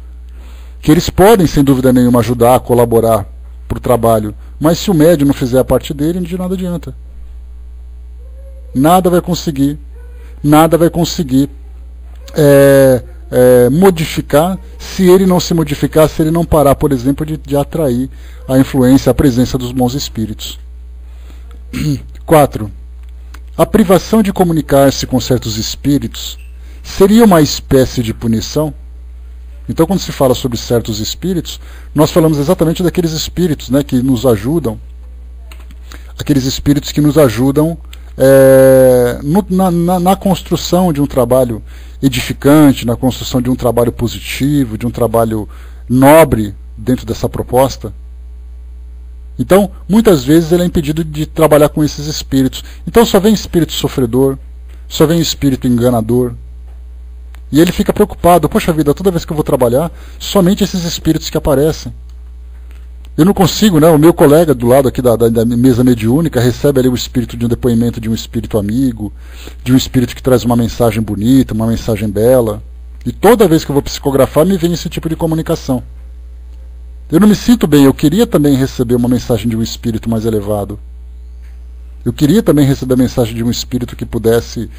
que eles podem, sem dúvida nenhuma, ajudar, colaborar para o trabalho, mas se o médium não fizer a parte dele, de nada adianta. Nada vai conseguir modificar se ele não se modificar, se ele não parar, por exemplo, de atrair a influência, a presença dos bons espíritos. 4. A privação de comunicar-se com certos espíritos seria uma espécie de punição? Então, quando se fala sobre certos espíritos, nós falamos exatamente daqueles espíritos, né, que nos ajudam, aqueles espíritos que nos ajudam na construção de um trabalho edificante, na construção de um trabalho positivo, de um trabalho nobre dentro dessa proposta. Então, muitas vezes ele é impedido de trabalhar com esses espíritos. Então só vem espírito sofredor, só vem espírito enganador. E ele fica preocupado: poxa vida, toda vez que eu vou trabalhar, somente esses espíritos que aparecem. Eu não consigo, né? O meu colega do lado aqui da mesa mediúnica recebe ali o espírito de um depoimento de um espírito amigo, de um espírito que traz uma mensagem bonita, uma mensagem bela. E toda vez que eu vou psicografar, me vem esse tipo de comunicação. Eu não me sinto bem, eu queria também receber uma mensagem de um espírito mais elevado. Eu queria também receber a mensagem de um espírito que pudesse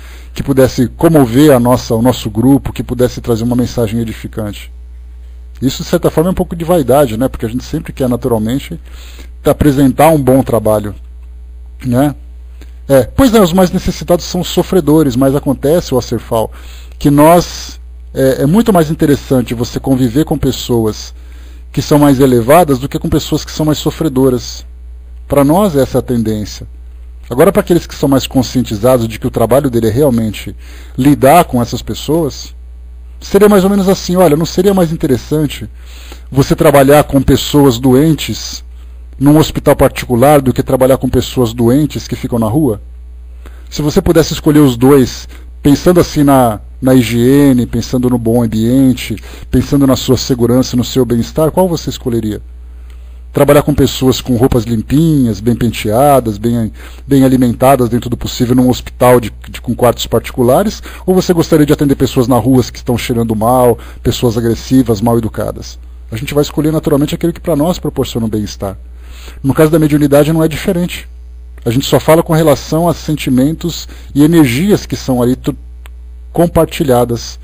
comover o nosso grupo, que pudesse trazer uma mensagem edificante. Isso, de certa forma, é um pouco de vaidade, né? Porque a gente sempre quer, naturalmente, apresentar um bom trabalho, né? Pois é, os mais necessitados são os sofredores, mas acontece, o Acerfal, que é muito mais interessante você conviver com pessoas que são mais elevadas do que com pessoas que são mais sofredoras. Para nós, essa é a tendência. Agora, para aqueles que são mais conscientizados de que o trabalho dele é realmente lidar com essas pessoas, seria mais ou menos assim: olha, não seria mais interessante você trabalhar com pessoas doentes num hospital particular do que trabalhar com pessoas doentes que ficam na rua? Se você pudesse escolher os dois, pensando assim na higiene, pensando no bom ambiente, pensando na sua segurança, no seu bem-estar, qual você escolheria? Trabalhar com pessoas com roupas limpinhas, bem penteadas, bem alimentadas dentro do possível num hospital com quartos particulares? Ou você gostaria de atender pessoas na rua que estão cheirando mal, pessoas agressivas, mal educadas? A gente vai escolher naturalmente aquele que para nós proporciona um bem-estar. No caso da mediunidade não é diferente. A gente só fala com relação a sentimentos e energias que são ali compartilhadas.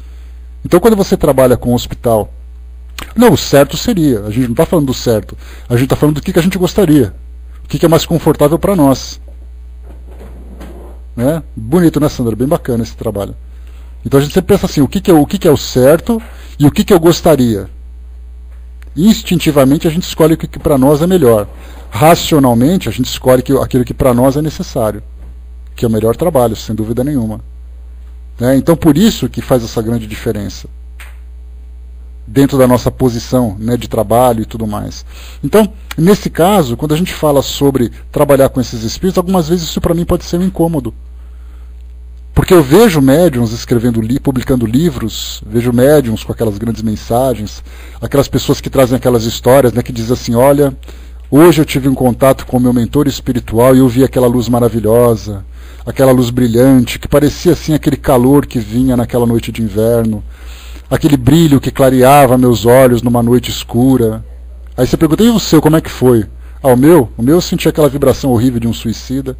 Então, quando você trabalha com o hospital, não, o certo seria, a gente não está falando do certo, a gente está falando do que a gente gostaria, o que é mais confortável para nós. Né? Bonito, né, Sandra? Bem bacana esse trabalho. Então a gente sempre pensa assim, o que é o certo e o que eu gostaria. Instintivamente a gente escolhe o que para nós é melhor. Racionalmente a gente escolhe aquilo que para nós é necessário, que é o melhor trabalho, sem dúvida nenhuma. Né? Então por isso que faz essa grande diferença dentro da nossa posição, né, de trabalho e tudo mais. Então, nesse caso, quando a gente fala sobre trabalhar com esses espíritos, algumas vezes isso para mim pode ser um incômodo. Porque eu vejo médiums publicando livros, vejo médiums com aquelas grandes mensagens, aquelas pessoas que trazem aquelas histórias, né, que dizem assim, olha, hoje eu tive um contato com o meu mentor espiritual e eu vi aquela luz maravilhosa, aquela luz brilhante, que parecia assim aquele calor que vinha naquela noite de inverno, aquele brilho que clareava meus olhos numa noite escura. Aí você pergunta, e o seu, como é que foi? Ah, o meu eu senti aquela vibração horrível de um suicida,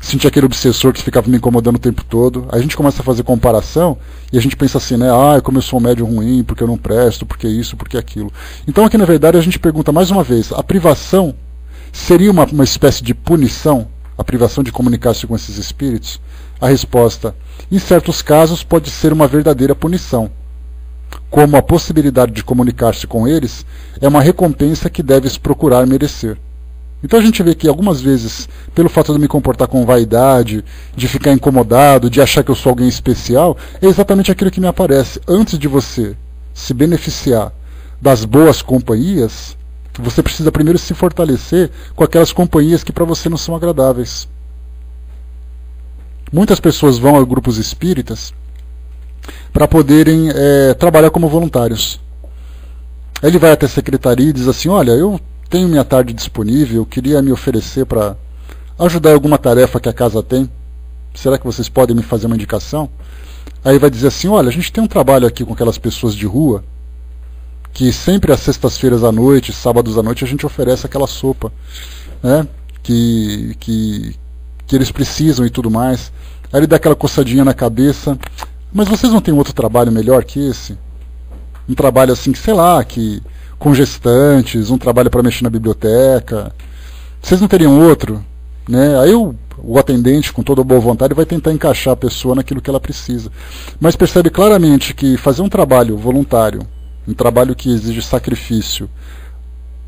senti aquele obsessor que ficava me incomodando o tempo todo. Aí a gente começa a fazer comparação e a gente pensa assim, né, como eu sou um médium ruim, porque eu não presto, porque isso, porque aquilo. Então aqui na verdade a gente pergunta mais uma vez, a privação seria uma espécie de punição? A privação de comunicar-se com esses espíritos? A resposta, em certos casos pode ser uma verdadeira punição. Como a possibilidade de comunicar-se com eles é uma recompensa que deves procurar merecer. Então a gente vê que algumas vezes, pelo fato de me comportar com vaidade, de ficar incomodado, de achar que eu sou alguém especial, é exatamente aquilo que me aparece. Antes de você se beneficiar das boas companhias, você precisa primeiro se fortalecer com aquelas companhias que para você não são agradáveis. Muitas pessoas vão a grupos espíritas para poderem trabalhar como voluntários. Ele vai até a secretaria e diz assim, olha, eu tenho minha tarde disponível, eu queria me oferecer para ajudar em alguma tarefa que a casa tem. Será que vocês podem me fazer uma indicação? Aí vai dizer assim, olha, a gente tem um trabalho aqui com aquelas pessoas de rua, que sempre às sextas-feiras à noite, sábados à noite, a gente oferece aquela sopa, né, que eles precisam e tudo mais. Aí ele dá aquela coçadinha na cabeça, mas vocês não têm outro trabalho melhor que esse? Um trabalho assim, sei lá, com gestantes, um trabalho para mexer na biblioteca. Vocês não teriam outro? Né? Aí o atendente, com toda a boa vontade, vai tentar encaixar a pessoa naquilo que ela precisa. Mas percebe claramente que fazer um trabalho voluntário, um trabalho que exige sacrifício,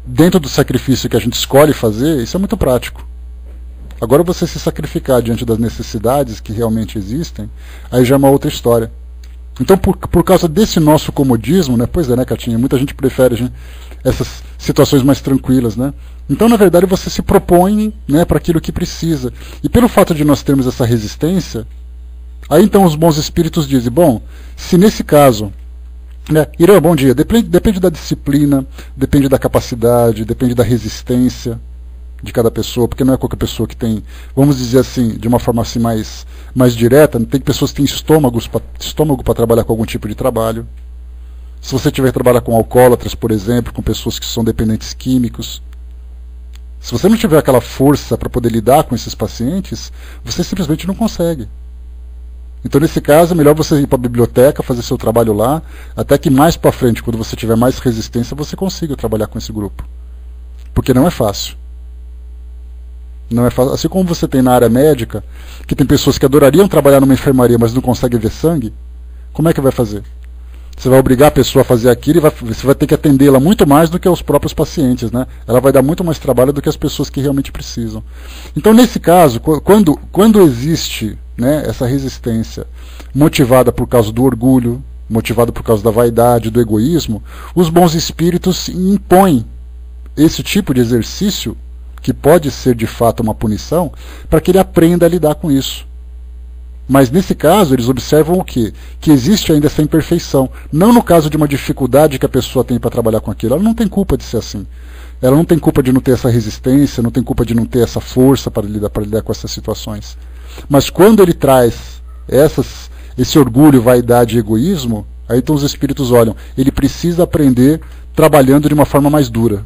dentro do sacrifício que a gente escolhe fazer, isso é muito prático. Agora você se sacrificar diante das necessidades que realmente existem, aí já é uma outra história. Então, por causa desse nosso comodismo, né? Pois é, né, Catinha? Muita gente prefere, né, essas situações mais tranquilas, né? Então, na verdade, você se propõe, né, para aquilo que precisa. E pelo fato de nós termos essa resistência, aí então os bons espíritos dizem, bom, se nesse caso, né, Irã, bom dia, depende da disciplina, depende da capacidade, depende da resistência de cada pessoa, porque não é qualquer pessoa que tem, vamos dizer assim, de uma forma assim mais direta, tem pessoas que têm estômago para trabalhar com algum tipo de trabalho. Se você tiver que trabalhar com alcoólatras, por exemplo, com pessoas que são dependentes químicos, se você não tiver aquela força para poder lidar com esses pacientes, você simplesmente não consegue. Então, nesse caso, é melhor você ir para a biblioteca, fazer seu trabalho lá, até que mais para frente, quando você tiver mais resistência, você consiga trabalhar com esse grupo. Porque não é fácil. Não é fácil. Assim como você tem na área médica, que tem pessoas que adorariam trabalhar numa enfermaria, mas não conseguem ver sangue, como é que vai fazer? Você vai obrigar a pessoa a fazer aquilo e você vai ter que atendê-la muito mais do que os próprios pacientes, né? Ela vai dar muito mais trabalho do que as pessoas que realmente precisam. Então, nesse caso, quando existe, né, essa resistência motivada por causa do orgulho, motivada por causa da vaidade, do egoísmo, os bons espíritos impõem esse tipo de exercício, que pode ser de fato uma punição, para que ele aprenda a lidar com isso. Mas nesse caso eles observam o quê? Que existe ainda essa imperfeição. Não no caso de uma dificuldade que a pessoa tem para trabalhar com aquilo. Ela não tem culpa de ser assim. Ela não tem culpa de não ter essa resistência, não tem culpa de não ter essa força para lidar com essas situações. Mas quando ele traz esse orgulho, vaidade e egoísmo, aí então os espíritos olham, ele precisa aprender trabalhando de uma forma mais dura.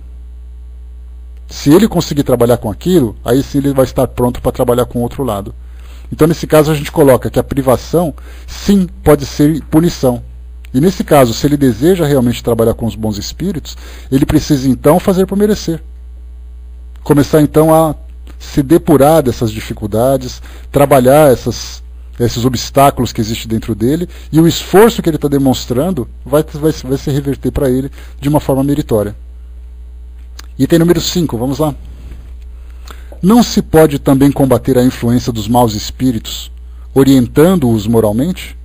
Se ele conseguir trabalhar com aquilo, aí sim ele vai estar pronto para trabalhar com o outro lado. Então, nesse caso, a gente coloca que a privação, sim, pode ser punição. E nesse caso, se ele deseja realmente trabalhar com os bons espíritos, ele precisa então fazer por merecer. Começar então a se depurar dessas dificuldades, trabalhar esses obstáculos que existem dentro dele, e o esforço que ele está demonstrando vai se reverter para ele de uma forma meritória. Item número 5, vamos lá. Não se pode também combater a influência dos maus espíritos, orientando-os moralmente?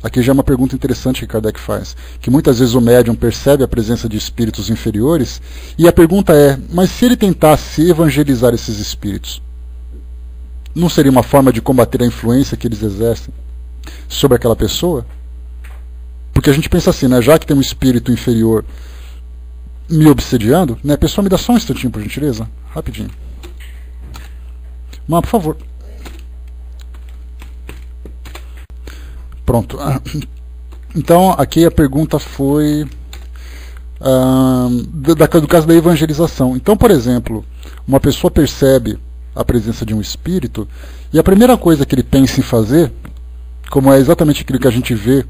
Aqui já é uma pergunta interessante que Kardec faz, que muitas vezes o médium percebe a presença de espíritos inferiores, e a pergunta é, mas se ele tentasse evangelizar esses espíritos, não seria uma forma de combater a influência que eles exercem sobre aquela pessoa? Porque a gente pensa assim, né, já que tem um espírito inferior me obsediando, né, pessoal, me dá só um instantinho, por gentileza, rapidinho. Mas, por favor. Pronto. Então, aqui a pergunta foi do caso da evangelização. Então, por exemplo, uma pessoa percebe a presença de um espírito e a primeira coisa que ele pensa em fazer, como é exatamente aquilo que a gente vê,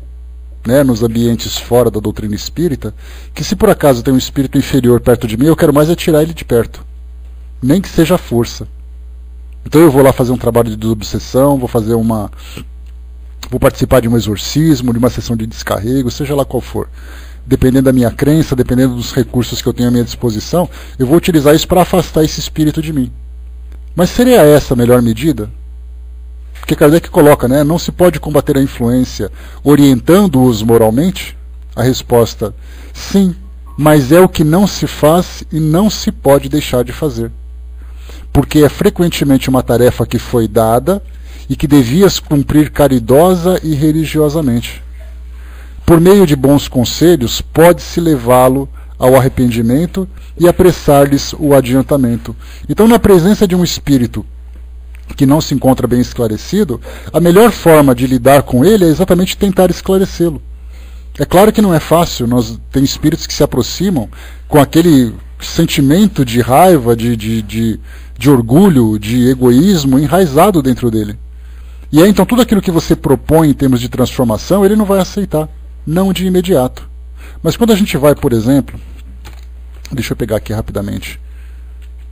né, nos ambientes fora da doutrina espírita, que se por acaso tem um espírito inferior perto de mim, eu quero mais é tirar ele de perto, nem que seja à força. Então eu vou lá fazer um trabalho de desobsessão, vou participar de um exorcismo, de uma sessão de descarrego, seja lá qual for. Dependendo da minha crença, dependendo dos recursos que eu tenho à minha disposição, eu vou utilizar isso para afastar esse espírito de mim. Mas seria essa a melhor medida? Porque Kardec coloca, né, não se pode combater a influência orientando-os moralmente? A resposta, sim, mas é o que não se faz e não se pode deixar de fazer. Porque é frequentemente uma tarefa que foi dada e que devias cumprir caridosa e religiosamente. Por meio de bons conselhos, pode-se levá-lo ao arrependimento e apressar-lhes o adiantamento. Então, na presença de um espírito que não se encontra bem esclarecido, a melhor forma de lidar com ele é exatamente tentar esclarecê-lo. É claro que não é fácil, tem espíritos que se aproximam com aquele sentimento de raiva, de orgulho, de egoísmo enraizado dentro dele. E aí, então, tudo aquilo que você propõe em termos de transformação, ele não vai aceitar, não de imediato. Mas quando a gente vai, por exemplo, deixa eu pegar aqui rapidamente,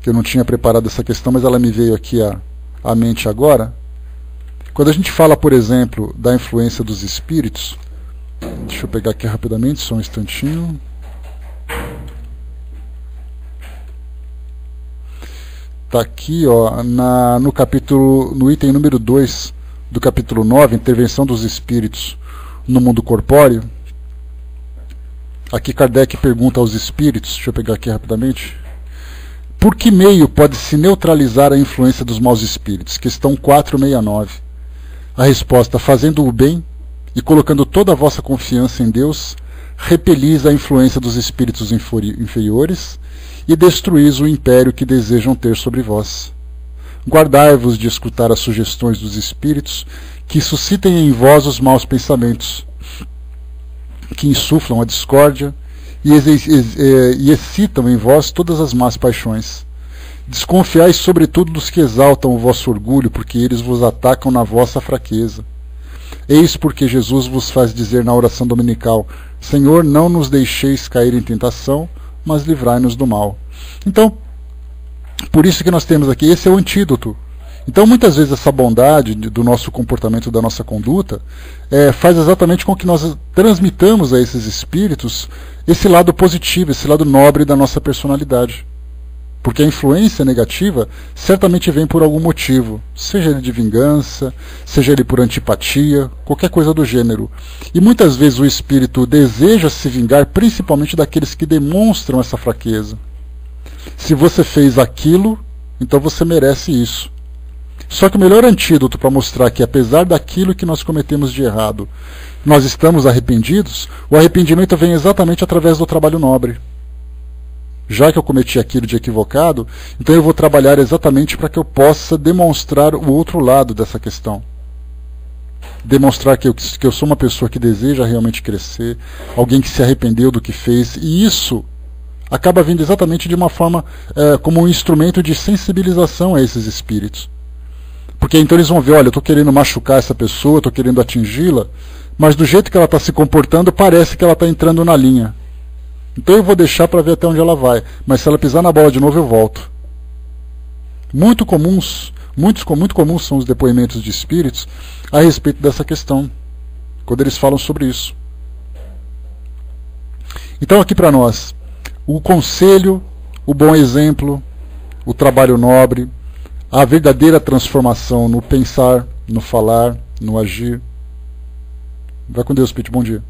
que eu não tinha preparado essa questão, mas ela me veio aqui à mente agora. Quando a gente fala, por exemplo, da influência dos espíritos, deixa eu pegar aqui rapidamente, só um instantinho. Está aqui, ó, no item número 2 do capítulo 9, Intervenção dos Espíritos no Mundo Corpóreo. Aqui Kardec pergunta aos espíritos, deixa eu pegar aqui rapidamente, por que meio pode-se neutralizar a influência dos maus espíritos? Questão 469. A resposta, fazendo o bem e colocando toda a vossa confiança em Deus, repelis a influência dos espíritos inferiores e destruís o império que desejam ter sobre vós. Guardai-vos de escutar as sugestões dos espíritos que suscitem em vós os maus pensamentos, que insuflam a discórdia e excitam em vós todas as más paixões. Desconfiai sobretudo dos que exaltam o vosso orgulho, porque eles vos atacam na vossa fraqueza. Eis porque Jesus vos faz dizer na oração dominical, Senhor, não nos deixeis cair em tentação, mas livrai-nos do mal. Então, por isso que nós temos aqui, esse é o antídoto. Então, muitas vezes, essa bondade do nosso comportamento, da nossa conduta, faz exatamente com que nós transmitamos a esses espíritos esse lado positivo, esse lado nobre da nossa personalidade. Porque a influência negativa certamente vem por algum motivo, seja ele de vingança, seja ele por antipatia, qualquer coisa do gênero. E muitas vezes o espírito deseja se vingar principalmente daqueles que demonstram essa fraqueza. Se você fez aquilo, então você merece isso. Só que o melhor antídoto para mostrar que apesar daquilo que nós cometemos de errado, nós estamos arrependidos, o arrependimento vem exatamente através do trabalho nobre. Já que eu cometi aquilo de equivocado, então eu vou trabalhar exatamente para que eu possa demonstrar o outro lado dessa questão. Demonstrar que eu sou uma pessoa que deseja realmente crescer, alguém que se arrependeu do que fez, e isso, acaba vindo exatamente de uma forma como um instrumento de sensibilização a esses espíritos. Porque então eles vão ver, olha, eu estou querendo machucar essa pessoa, estou querendo atingi-la, mas do jeito que ela está se comportando, parece que ela está entrando na linha. Então eu vou deixar para ver até onde ela vai, mas se ela pisar na bola de novo, eu volto. Muito comuns são os depoimentos de espíritos a respeito dessa questão, quando eles falam sobre isso. Então aqui para nós, o conselho, o bom exemplo, o trabalho nobre, a verdadeira transformação no pensar, no falar, no agir. Vai com Deus, Pete, bom dia.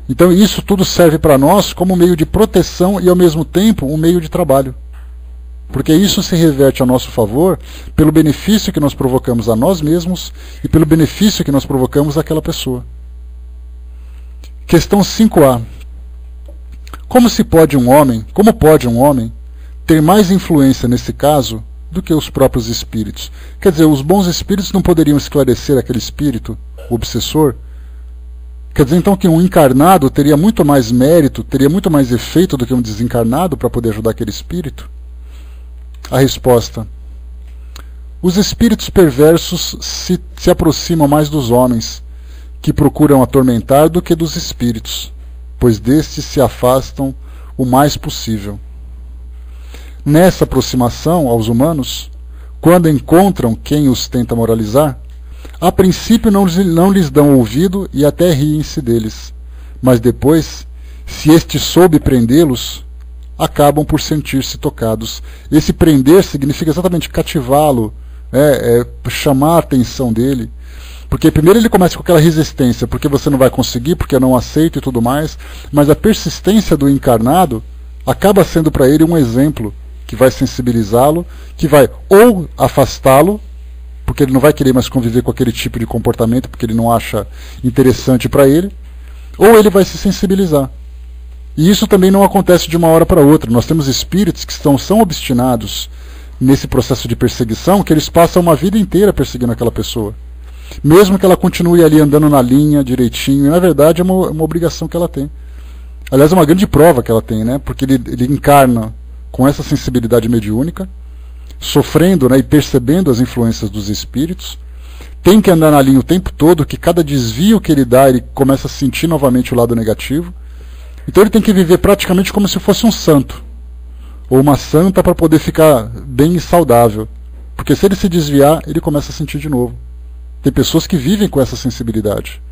Então isso tudo serve para nós como meio de proteção e ao mesmo tempo um meio de trabalho. Porque isso se reverte a nosso favor pelo benefício que nós provocamos a nós mesmos e pelo benefício que nós provocamos àquela pessoa. Questão 5A. Como pode um homem ter mais influência nesse caso do que os próprios espíritos? Quer dizer, os bons espíritos não poderiam esclarecer aquele espírito, o obsessor? Quer dizer então que um encarnado teria muito mais mérito, teria muito mais efeito do que um desencarnado para poder ajudar aquele espírito? A resposta: os espíritos perversos se aproximam mais dos homens, que procuram atormentar, do que dos espíritos, pois destes se afastam o mais possível. Nessa aproximação aos humanos, quando encontram quem os tenta moralizar, a princípio não lhes dão ouvido e até riem-se deles, mas depois, se este soube prendê-los, acabam por sentir-se tocados. Esse prender significa exatamente cativá-lo, chamar a atenção dele. Porque primeiro ele começa com aquela resistência, porque você não vai conseguir, porque eu não aceito e tudo mais, mas a persistência do encarnado acaba sendo para ele um exemplo que vai sensibilizá-lo, que vai ou afastá-lo, porque ele não vai querer mais conviver com aquele tipo de comportamento, porque ele não acha interessante para ele, ou ele vai se sensibilizar. E isso também não acontece de uma hora para outra. Nós temos espíritos que são obstinados nesse processo de perseguição, que eles passam uma vida inteira perseguindo aquela pessoa. Mesmo que ela continue ali andando na linha direitinho, e na verdade é uma obrigação que ela tem. Aliás, é uma grande prova que ela tem, né? Porque ele encarna com essa sensibilidade mediúnica, sofrendo, né, e percebendo as influências dos espíritos, tem que andar na linha o tempo todo, que cada desvio que ele dá, ele começa a sentir novamente o lado negativo. Então ele tem que viver praticamente como se fosse um santo, ou uma santa, para poder ficar bem e saudável. Porque se ele se desviar, ele começa a sentir de novo. Tem pessoas que vivem com essa sensibilidade,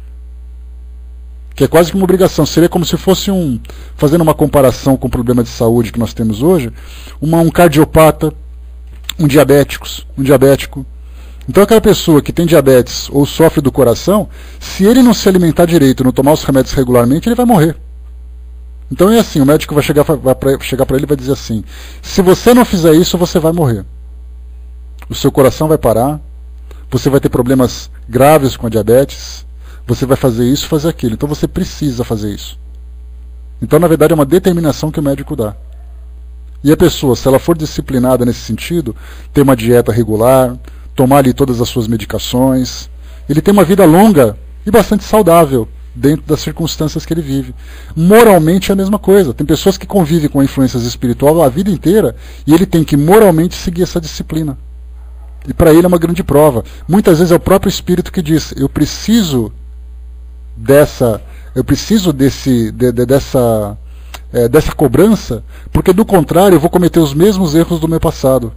que é quase que uma obrigação. Seria como se fosse fazendo uma comparação com o problema de saúde que nós temos hoje, um cardiopata, um diabético. Então aquela pessoa que tem diabetes ou sofre do coração, se ele não se alimentar direito, não tomar os remédios regularmente, ele vai morrer. Então é assim, o médico vai chegar para ele e vai dizer assim: se você não fizer isso, você vai morrer. O seu coração vai parar, você vai ter problemas graves com a diabetes, você vai fazer isso, fazer aquilo. Então você precisa fazer isso. Então, na verdade, é uma determinação que o médico dá. E a pessoa, se ela for disciplinada nesse sentido, ter uma dieta regular, tomar ali todas as suas medicações, ele tem uma vida longa e bastante saudável dentro das circunstâncias que ele vive. Moralmente é a mesma coisa. Tem pessoas que convivem com influências espirituais a vida inteira e ele tem que moralmente seguir essa disciplina. E para ele é uma grande prova. Muitas vezes é o próprio espírito que diz: eu preciso dessa cobrança, porque do contrário eu vou cometer os mesmos erros do meu passado.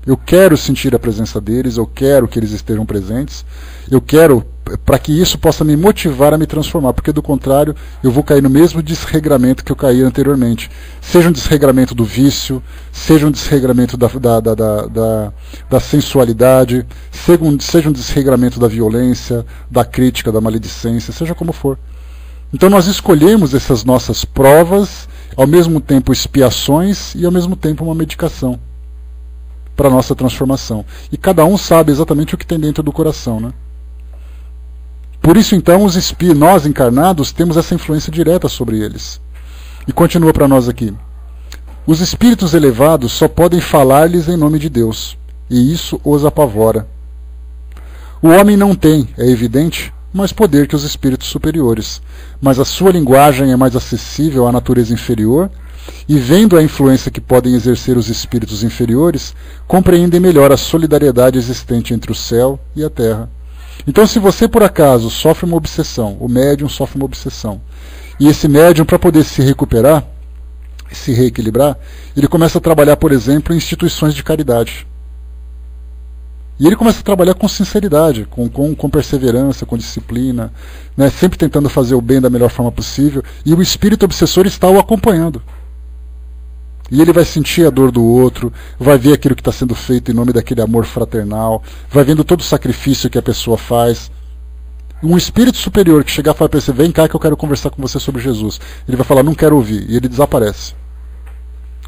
Eu quero sentir a presença deles, eu quero que eles estejam presentes, eu quero, para que isso possa me motivar a me transformar, porque do contrário eu vou cair no mesmo desregramento que eu caí anteriormente. Seja um desregramento do vício, seja um desregramento da sensualidade, seja um desregramento da violência, da crítica, da maledicência, seja como for. Então nós escolhemos essas nossas provas, ao mesmo tempo expiações e ao mesmo tempo uma medicação para a nossa transformação. E cada um sabe exatamente o que tem dentro do coração, né? Por isso, então, nós encarnados temos essa influência direta sobre eles. E continua para nós aqui: os espíritos elevados só podem falar-lhes em nome de Deus, e isso os apavora. O homem não tem, é evidente, mais poder que os espíritos superiores, mas a sua linguagem é mais acessível à natureza inferior e vendo a influência que podem exercer os espíritos inferiores, compreendem melhor a solidariedade existente entre o céu e a terra. Então, se você por acaso sofre uma obsessão, o médium sofre uma obsessão, e esse médium, para poder se recuperar, se reequilibrar, ele começa a trabalhar, por exemplo, em instituições de caridade. E ele começa a trabalhar com sinceridade, com perseverança, com disciplina, né, sempre tentando fazer o bem da melhor forma possível, e o espírito obsessor está o acompanhando. E ele vai sentir a dor do outro, vai ver aquilo que está sendo feito em nome daquele amor fraternal, vai vendo todo o sacrifício que a pessoa faz. Um espírito superior que chegar e falar para você, vem cá que eu quero conversar com você sobre Jesus. Ele vai falar, não quero ouvir, e ele desaparece.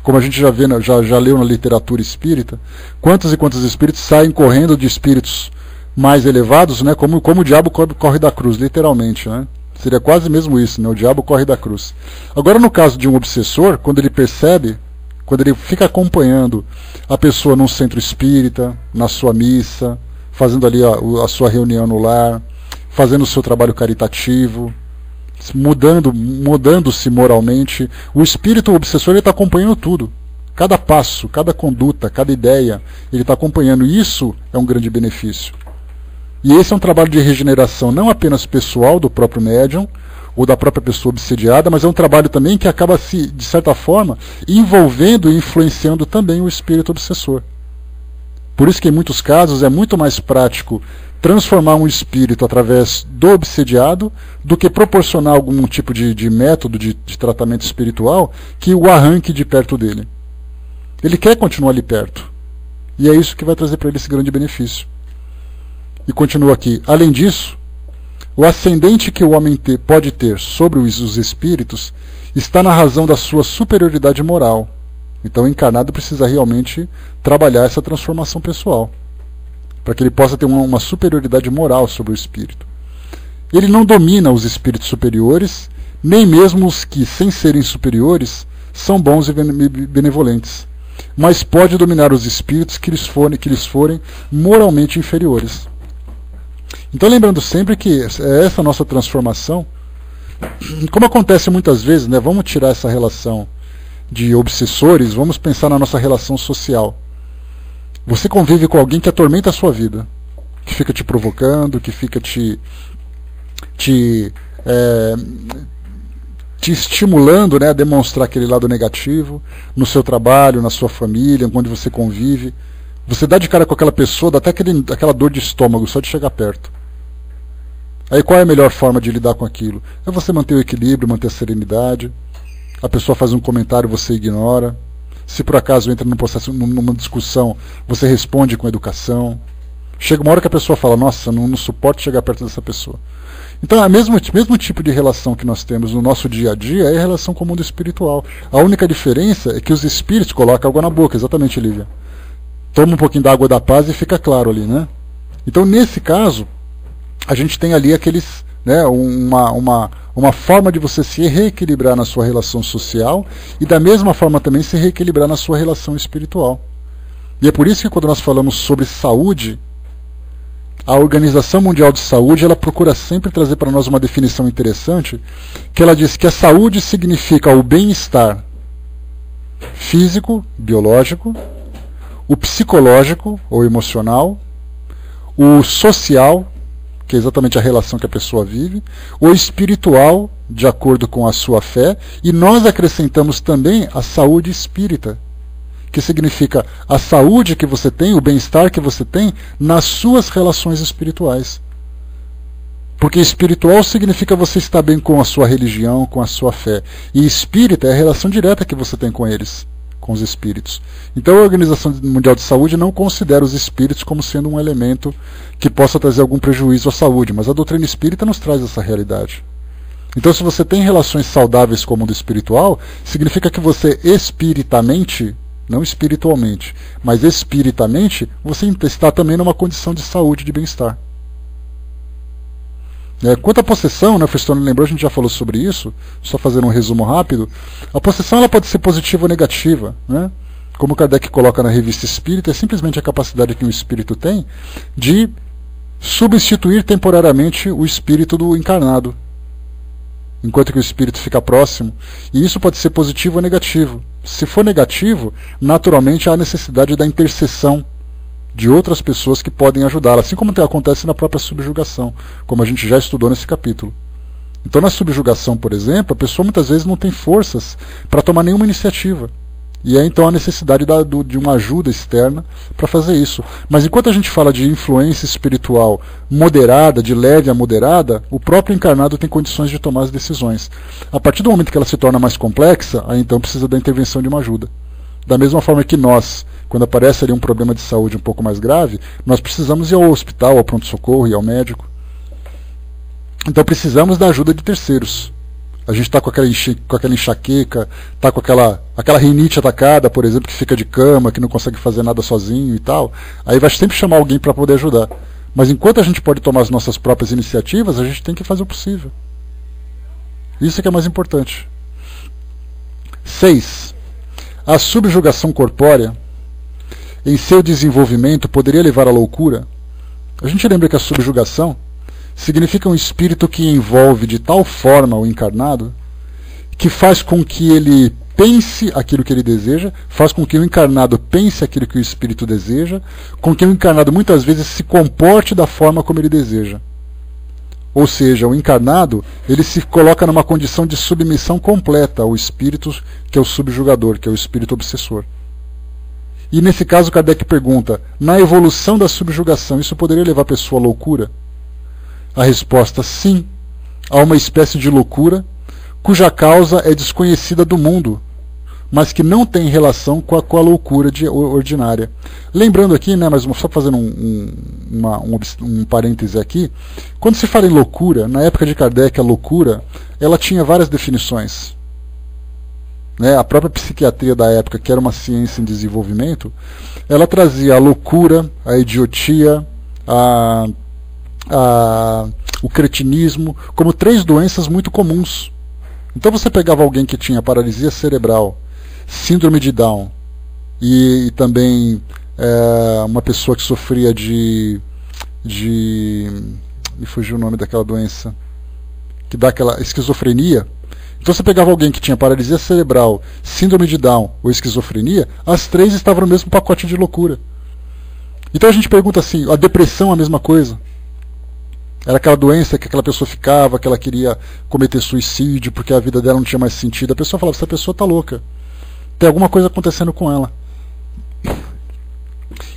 Como a gente já vê, já leu na literatura espírita, quantos e quantos espíritos saem correndo de espíritos mais elevados, né? Como o diabo corre da cruz, literalmente, né? Seria quase mesmo isso, né? O diabo corre da cruz. Agora, no caso de um obsessor, quando ele percebe, quando ele fica acompanhando a pessoa num centro espírita, na sua missa, fazendo ali a sua reunião no lar, fazendo o seu trabalho caritativo, mudando-se moralmente, o espírito obsessor está acompanhando tudo. Cada passo, cada conduta, cada ideia, ele está acompanhando. E isso é um grande benefício. E esse é um trabalho de regeneração, não apenas pessoal do próprio médium, ou da própria pessoa obsediada, mas é um trabalho também que acaba, de certa forma, envolvendo e influenciando também o espírito obsessor. Por isso que em muitos casos é muito mais prático transformar um espírito através do obsediado do que proporcionar algum tipo de método de tratamento espiritual que o arranque de perto dele. Ele quer continuar ali perto. E é isso que vai trazer para ele esse grande benefício. E continua aqui. Além disso, o ascendente que o homem pode ter sobre os espíritos está na razão da sua superioridade moral. Então o encarnado precisa realmente trabalhar essa transformação pessoal, para que ele possa ter uma superioridade moral sobre o espírito. Ele não domina os espíritos superiores, nem mesmo os que, sem serem superiores, são bons e benevolentes, mas pode dominar os espíritos que lhes forem moralmente inferiores. Então, lembrando sempre que essa nossa transformação, como acontece muitas vezes, né, vamos tirar essa relação de obsessores, vamos pensar na nossa relação social. Você convive com alguém que atormenta a sua vida, que fica te provocando, que fica te estimulando, né, a demonstrar aquele lado negativo no seu trabalho, na sua família, onde você convive. Você dá de cara com aquela pessoa, dá até aquela dor de estômago só de chegar perto. Aí qual é a melhor forma de lidar com aquilo? É você manter o equilíbrio, manter a serenidade. A pessoa faz um comentário, você ignora. Se por acaso entra num processo, numa discussão, você responde com educação. Chega uma hora que a pessoa fala, nossa, não suporto chegar perto dessa pessoa. Então, o mesmo tipo de relação que nós temos no nosso dia a dia é a relação com o mundo espiritual. A única diferença é que os espíritos colocam água na boca, exatamente, Lívia. Toma um pouquinho da água da paz e fica claro ali, né? Então, nesse caso, a gente tem ali aqueles, né, uma forma de você se reequilibrar na sua relação social e da mesma forma também se reequilibrar na sua relação espiritual. E é por isso que quando nós falamos sobre saúde, a Organização Mundial de Saúde, ela procura sempre trazer para nós uma definição interessante, que ela diz que a saúde significa o bem-estar físico, biológico, o psicológico ou emocional, o social, que é exatamente a relação que a pessoa vive, o espiritual, de acordo com a sua fé, e nós acrescentamos também a saúde espírita, que significa a saúde que você tem, o bem-estar que você tem nas suas relações espirituais. Porque espiritual significa você estar bem com a sua religião, com a sua fé. E espírita é a relação direta que você tem com eles, com os espíritos. Então a Organização Mundial de Saúde não considera os espíritos como sendo um elemento que possa trazer algum prejuízo à saúde, mas a doutrina espírita nos traz essa realidade. Então, se você tem relações saudáveis com o mundo espiritual, significa que você espiritamente, não espiritualmente, mas espiritamente, você está também numa condição de saúde, de bem-estar. Quanto à possessão, né, o Fristone lembrou, a gente já falou sobre isso, só fazendo um resumo rápido. A possessão ela pode ser positiva ou negativa, né? Como Kardec coloca na Revista Espírita, é simplesmente a capacidade que um espírito tem de substituir temporariamente o espírito do encarnado. enquanto que o espírito fica próximo. E isso pode ser positivo ou negativo. Se for negativo, naturalmente há a necessidade da intercessão de outras pessoas que podem ajudá-la, assim como acontece na própria subjugação, como a gente já estudou nesse capítulo. Então, na subjugação, por exemplo, a pessoa muitas vezes não tem forças para tomar nenhuma iniciativa. E é então a necessidade de uma ajuda externa para fazer isso. Mas enquanto a gente fala de influência espiritual moderada, de leve a moderada, o próprio encarnado tem condições de tomar as decisões. A partir do momento que ela se torna mais complexa, aí então precisa da intervenção de uma ajuda. Da mesma forma que nós, quando aparece ali um problema de saúde um pouco mais grave, nós precisamos ir ao hospital, ao pronto-socorro e ao médico. Então precisamos da ajuda de terceiros. A gente está com aquela enxaqueca, está com aquela rinite atacada, por exemplo, que fica de cama, que não consegue fazer nada sozinho e tal. Aí vai sempre chamar alguém para poder ajudar. Mas enquanto a gente pode tomar as nossas próprias iniciativas, a gente tem que fazer o possível. Isso é que é mais importante. 6. A subjugação corpórea, em seu desenvolvimento, poderia levar à loucura. A gente lembra que a subjugação significa um espírito que envolve de tal forma o encarnado que faz com que ele pense aquilo que ele deseja, faz com que o encarnado pense aquilo que o espírito deseja, com que o encarnado muitas vezes se comporte da forma como ele deseja. Ou seja, o encarnado ele se coloca numa condição de submissão completa ao espírito que é o subjugador, que é o espírito obsessor. E nesse caso Kardec pergunta, na evolução da subjugação, isso poderia levar a pessoa à loucura? A resposta, sim, há uma espécie de loucura cuja causa é desconhecida do mundo, mas que não tem relação com a loucura ordinária. Lembrando aqui, né, mas só fazendo um parêntese aqui, quando se fala em loucura, na época de Kardec, a loucura ela tinha várias definições. Né, a própria psiquiatria da época, que era uma ciência em desenvolvimento, ela trazia a loucura, a idiotia, o cretinismo, como 3 doenças muito comuns. Então você pegava alguém que tinha paralisia cerebral, síndrome de Down e também uma pessoa que sofria me fugiu o nome daquela doença que dá aquela esquizofrenia. Então você pegava alguém que tinha paralisia cerebral, síndrome de Down ou esquizofrenia, as 3 estavam no mesmo pacote de loucura. Então a gente pergunta assim, a depressão é a mesma coisa? Era aquela doença que aquela pessoa ficava, que ela queria cometer suicídio porque a vida dela não tinha mais sentido. A pessoa falava, essa pessoa está louca. Tem alguma coisa acontecendo com ela.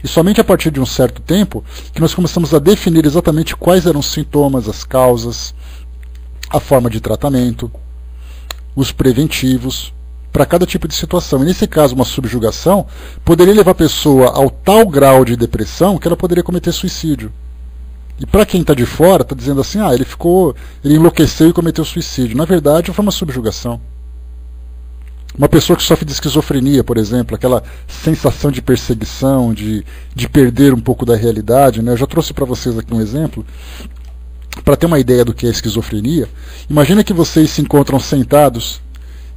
E somente a partir de um certo tempo que nós começamos a definir exatamente quais eram os sintomas, as causas, a forma de tratamento, os preventivos, para cada tipo de situação. E nesse caso, uma subjugação poderia levar a pessoa ao tal grau de depressão que ela poderia cometer suicídio. E para quem está de fora, está dizendo assim, ele enlouqueceu e cometeu suicídio. Na verdade, foi uma subjugação. Uma pessoa que sofre de esquizofrenia, por exemplo, aquela sensação de perseguição, de perder um pouco da realidade, né? Eu já trouxe para vocês aqui um exemplo, para ter uma ideia do que é esquizofrenia. Imagina que vocês se encontram sentados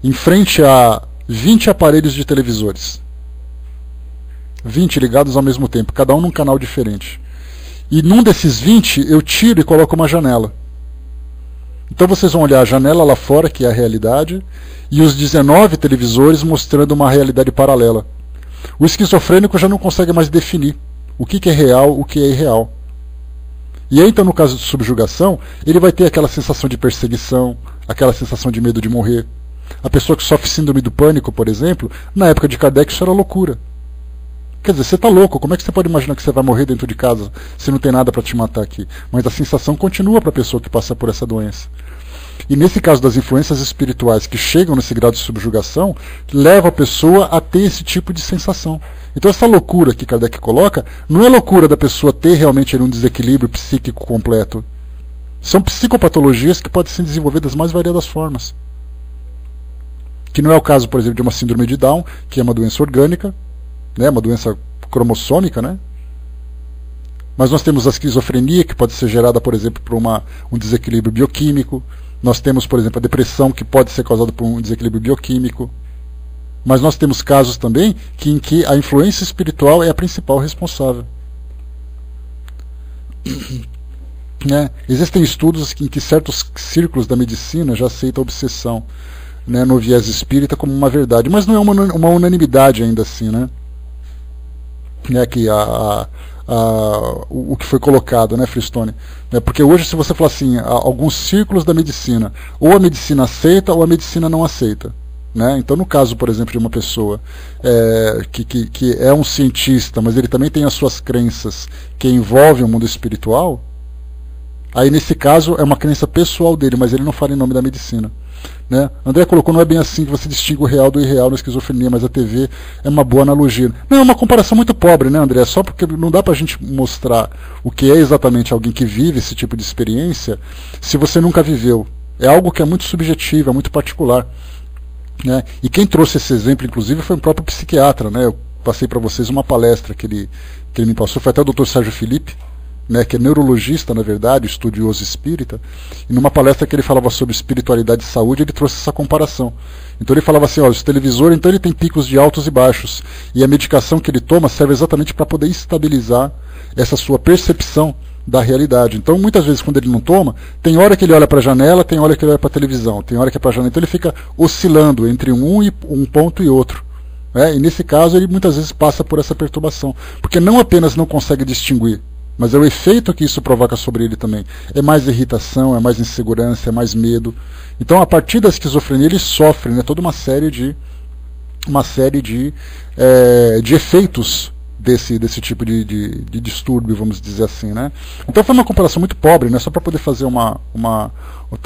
em frente a 20 aparelhos de televisores. 20 ligados ao mesmo tempo, cada um num canal diferente. E num desses 20 eu tiro e coloco uma janela. Então vocês vão olhar a janela lá fora, que é a realidade, e os 19 televisores mostrando uma realidade paralela. O esquizofrênico já não consegue mais definir o que é real, o que é irreal. E aí, então, no caso de subjugação, ele vai ter aquela sensação de perseguição, aquela sensação de medo de morrer. A pessoa que sofre síndrome do pânico, por exemplo, na época de Kardec isso era loucura. Quer dizer, você está louco, como é que você pode imaginar que você vai morrer dentro de casa se não tem nada para te matar aqui? Mas a sensação continua para a pessoa que passa por essa doença. E nesse caso das influências espirituais que chegam nesse grau de subjugação, leva a pessoa a ter esse tipo de sensação. Então essa loucura que Kardec coloca, não é loucura da pessoa ter realmente um desequilíbrio psíquico completo. São psicopatologias que podem ser desenvolvidas das mais variadas formas. Que não é o caso, por exemplo, de uma síndrome de Down, que é uma doença orgânica, né, uma doença cromossômica, né? Mas nós temos a esquizofrenia, que pode ser gerada, por exemplo, por um desequilíbrio bioquímico. Nós temos, por exemplo, a depressão, que pode ser causada por um desequilíbrio bioquímico. Mas nós temos casos também em que a influência espiritual é a principal responsável. né? Existem estudos em que certos círculos da medicina já aceitam a obsessão, né, no viés espírita como uma verdade, mas não é uma unanimidade ainda assim, né? Que o que foi colocado, né, Fristone? Porque hoje, se você falar assim, alguns círculos da medicina, ou a medicina aceita ou a medicina não aceita. Né? Então, no caso, por exemplo, de uma pessoa que é um cientista, mas ele também tem as suas crenças que envolvem o mundo espiritual, aí nesse caso é uma crença pessoal dele, mas ele não fala em nome da medicina. Né? André colocou, não é bem assim que você distingue o real do irreal na esquizofrenia, mas a TV é uma boa analogia. Não, é uma comparação muito pobre, né, André? Só porque não dá pra gente mostrar o que é exatamente alguém que vive esse tipo de experiência se você nunca viveu. É algo que é muito subjetivo, é muito particular. Né? E quem trouxe esse exemplo, inclusive, foi o próprio psiquiatra. Né? Eu passei para vocês uma palestra que ele me passou, foi até o Dr. Sérgio Felipe, né, que é neurologista, na verdade, estudioso espírita, e numa palestra que ele falava sobre espiritualidade e saúde, ele trouxe essa comparação. Então ele falava assim, olha, o televisor, então ele tem picos de altos e baixos, e a medicação que ele toma serve exatamente para poder estabilizar essa sua percepção da realidade. Então, muitas vezes, quando ele não toma, tem hora que ele olha para a janela, tem hora que ele olha para a televisão, tem hora que é para a janela, então ele fica oscilando entre um ponto e outro. E nesse caso, ele muitas vezes passa por essa perturbação, porque não apenas não consegue distinguir, mas é o efeito que isso provoca sobre ele também. É mais irritação, é mais insegurança, é mais medo. Então, a partir da esquizofrenia, ele sofre, né, toda uma série de efeitos desse tipo de distúrbio, vamos dizer assim. Né? Então, foi uma comparação muito pobre, né, só para poder fazer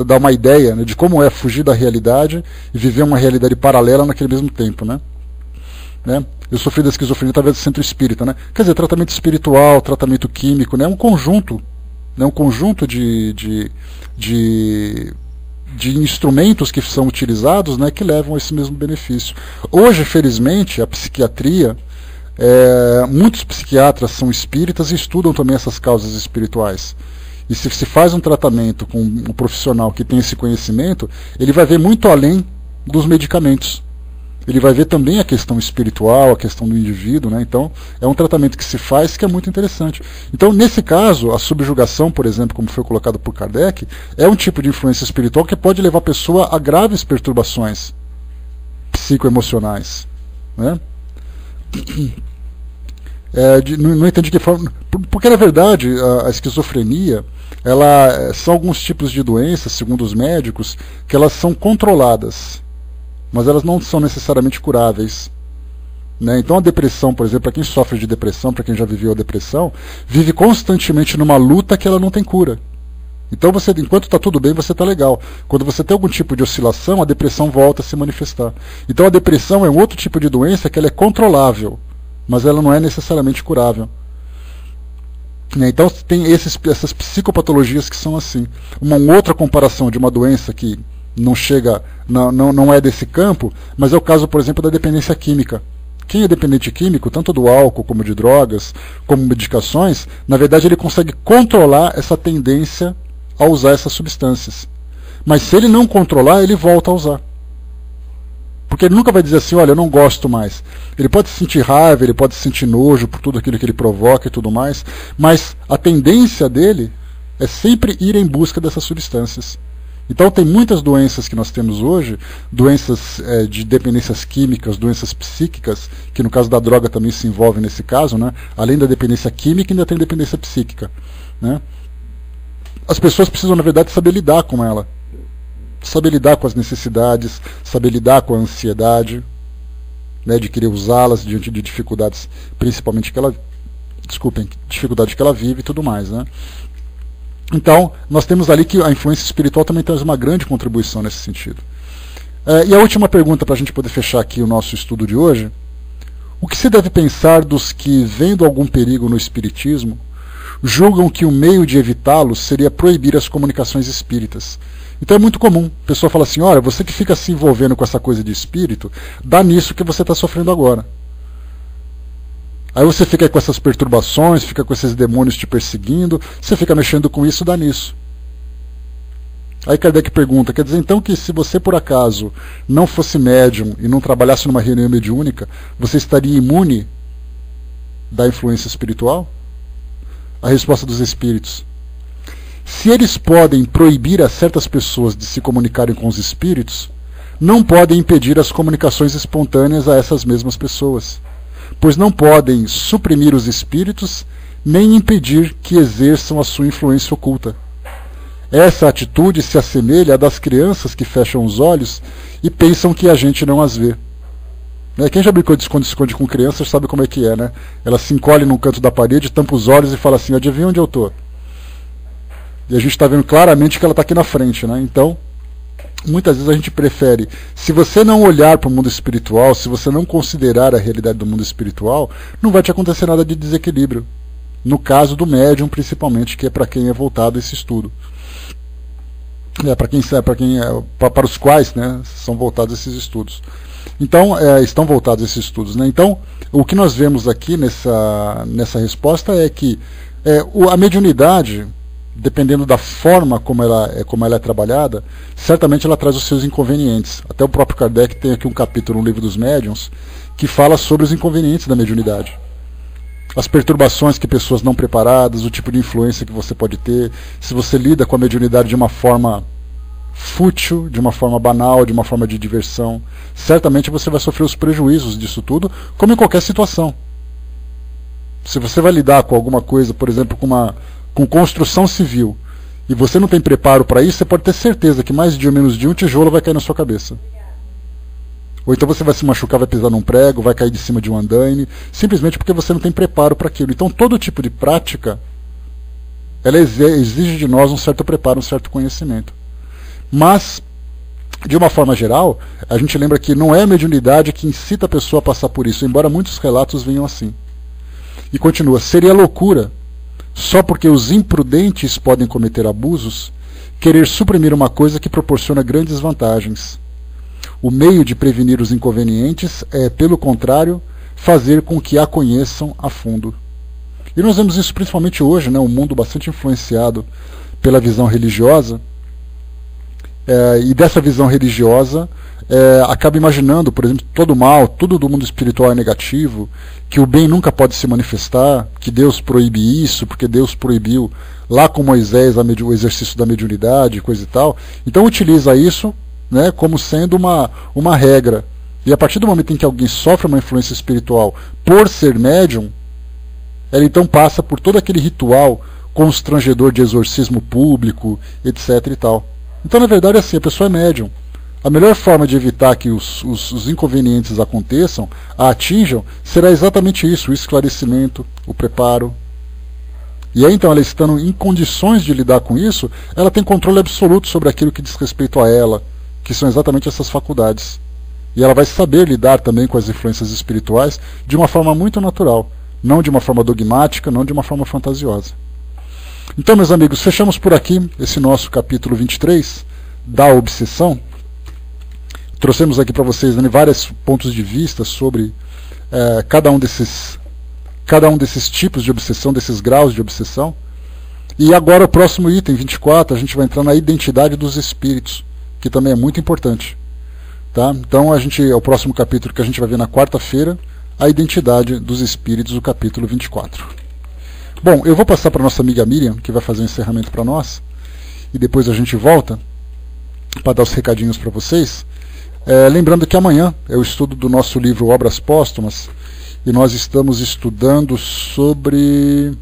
dar uma ideia, né, de como é fugir da realidade e viver uma realidade paralela naquele mesmo tempo. Né? Eu sofri da esquizofrenia através do centro espírita, né? Quer dizer, tratamento espiritual, tratamento químico, né? Um conjunto de instrumentos que são utilizados, né, que levam a esse mesmo benefício. Hoje, felizmente, a psiquiatria, muitos psiquiatras são espíritas e estudam também essas causas espirituais. E se faz um tratamento com um profissional que tem esse conhecimento, ele vai ver muito além dos medicamentos. Ele vai ver também a questão espiritual, a questão do indivíduo, né? Então, é um tratamento que se faz que é muito interessante. Então, nesse caso, a subjugação, por exemplo, como foi colocado por Kardec, é um tipo de influência espiritual que pode levar a pessoa a graves perturbações psicoemocionais. Né? Não entendi que forma... Porque, na verdade, a esquizofrenia, são alguns tipos de doenças, segundo os médicos, que elas são controladas, mas elas não são necessariamente curáveis. Né? Então a depressão, por exemplo, para quem sofre de depressão, para quem já viveu a depressão, vive constantemente numa luta que ela não tem cura. Então enquanto está tudo bem, você está legal. Quando você tem algum tipo de oscilação, a depressão volta a se manifestar. Então a depressão é um outro tipo de doença que ela é controlável, mas ela não é necessariamente curável. Então tem essas psicopatologias que são assim. Uma outra comparação de uma doença que não é desse campo, mas é o caso, por exemplo, da dependência química. Quem é dependente químico, tanto do álcool como de drogas, como medicações, na verdade ele consegue controlar essa tendência a usar essas substâncias. Mas se ele não controlar, ele volta a usar. Porque ele nunca vai dizer assim, olha, eu não gosto mais. Ele pode sentir raiva, ele pode sentir nojo por tudo aquilo que ele provoca e tudo mais, mas a tendência dele é sempre ir em busca dessas substâncias. Então tem muitas doenças que nós temos hoje, doenças de dependências químicas, doenças psíquicas, que no caso da droga também se envolve nesse caso, né? Além da dependência química, ainda tem dependência psíquica. Né? As pessoas precisam, na verdade, saber lidar com ela. Saber lidar com as necessidades, saber lidar com a ansiedade, né, de querer usá-las diante de dificuldades, principalmente dificuldades que ela vive e tudo mais. Né? Então, nós temos ali que a influência espiritual também traz uma grande contribuição nesse sentido. E a última pergunta, para a gente poder fechar aqui o nosso estudo de hoje: o que se deve pensar dos que, vendo algum perigo no espiritismo, julgam que o meio de evitá-lo seria proibir as comunicações espíritas? Então é muito comum, a pessoa fala assim, olha, você que fica se envolvendo com essa coisa de espírito, dá nisso que você está sofrendo agora. Aí você fica com essas perturbações, fica com esses demônios te perseguindo, você fica mexendo com isso, dá nisso. Aí Kardec pergunta, quer dizer então que se você por acaso não fosse médium e não trabalhasse numa reunião mediúnica, você estaria imune da influência espiritual? A resposta dos espíritos: se eles podem proibir a certas pessoas de se comunicarem com os espíritos, não podem impedir as comunicações espontâneas a essas mesmas pessoas, pois não podem suprimir os espíritos nem impedir que exerçam a sua influência oculta. Essa atitude se assemelha à das crianças que fecham os olhos e pensam que a gente não as vê. Quem já brincou de esconde-esconde com crianças sabe como é que é, né? Ela se encolhe num canto da parede, tampa os olhos e fala assim, adivinha onde eu estou? E a gente está vendo claramente que ela está aqui na frente, né? Então, muitas vezes a gente prefere, se você não olhar para o mundo espiritual, se você não considerar a realidade do mundo espiritual, não vai te acontecer nada de desequilíbrio. No caso do médium, principalmente, que é para quem é voltado esse estudo. Para os quais, né, são voltados esses estudos. Então, estão voltados esses estudos. Né? Então, o que nós vemos aqui nessa resposta é que a mediunidade, dependendo da forma como ela é trabalhada, certamente ela traz os seus inconvenientes. Até o próprio Kardec tem aqui um capítulo no Livro dos Médiuns que fala sobre os inconvenientes da mediunidade. As perturbações que pessoas não preparadas, o tipo de influência que você pode ter, se você lida com a mediunidade de uma forma fútil, de uma forma banal, de uma forma de diversão, certamente você vai sofrer os prejuízos disso tudo, como em qualquer situação. Se você vai lidar com alguma coisa, por exemplo, com construção civil, e você não tem preparo para isso, você pode ter certeza que mais de ou menos de um tijolo vai cair na sua cabeça. Ou então você vai se machucar, vai pisar num prego, vai cair de cima de um andaime, simplesmente porque você não tem preparo para aquilo. Então todo tipo de prática, ela exige de nós um certo preparo, um certo conhecimento. Mas, de uma forma geral, a gente lembra que não é a mediunidade que incita a pessoa a passar por isso, embora muitos relatos venham assim. E continua, seria loucura, só porque os imprudentes podem cometer abusos, querer suprimir uma coisa que proporciona grandes vantagens. O meio de prevenir os inconvenientes é, pelo contrário, fazer com que a conheçam a fundo. E nós vemos isso principalmente hoje, né, um mundo bastante influenciado pela visão religiosa, e dessa visão religiosa acaba imaginando, por exemplo, todo o mal, tudo do mundo espiritual é negativo, que o bem nunca pode se manifestar, que Deus proíbe isso, porque Deus proibiu lá com Moisés o exercício da mediunidade, coisa e tal. Então utiliza isso, né, como sendo uma regra. E a partir do momento em que alguém sofre uma influência espiritual por ser médium, ela então passa por todo aquele ritual constrangedor de exorcismo público, etc. e tal. Então, na verdade, assim, a pessoa é médium. A melhor forma de evitar que os inconvenientes aconteçam, a atinjam, será exatamente isso, o esclarecimento, o preparo. E aí, então, ela estando em condições de lidar com isso, ela tem controle absoluto sobre aquilo que diz respeito a ela, que são exatamente essas faculdades. E ela vai saber lidar também com as influências espirituais de uma forma muito natural, não de uma forma dogmática, não de uma forma fantasiosa. Então, meus amigos, fechamos por aqui esse nosso capítulo 23 da obsessão. Trouxemos aqui para vocês, né, vários pontos de vista sobre cada um desses tipos de obsessão, desses graus de obsessão. E agora o próximo item, 24, a gente vai entrar na identidade dos espíritos, que também é muito importante. Tá? Então é o próximo capítulo que a gente vai ver na quarta-feira, a identidade dos espíritos, o capítulo 24. Bom, eu vou passar para a nossa amiga Miriam, que vai fazer o encerramento para nós, e depois a gente volta para dar os recadinhos para vocês. Lembrando que amanhã é o estudo do nosso livro Obras Póstumas, e nós estamos estudando sobre,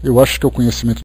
eu acho que é o conhecimento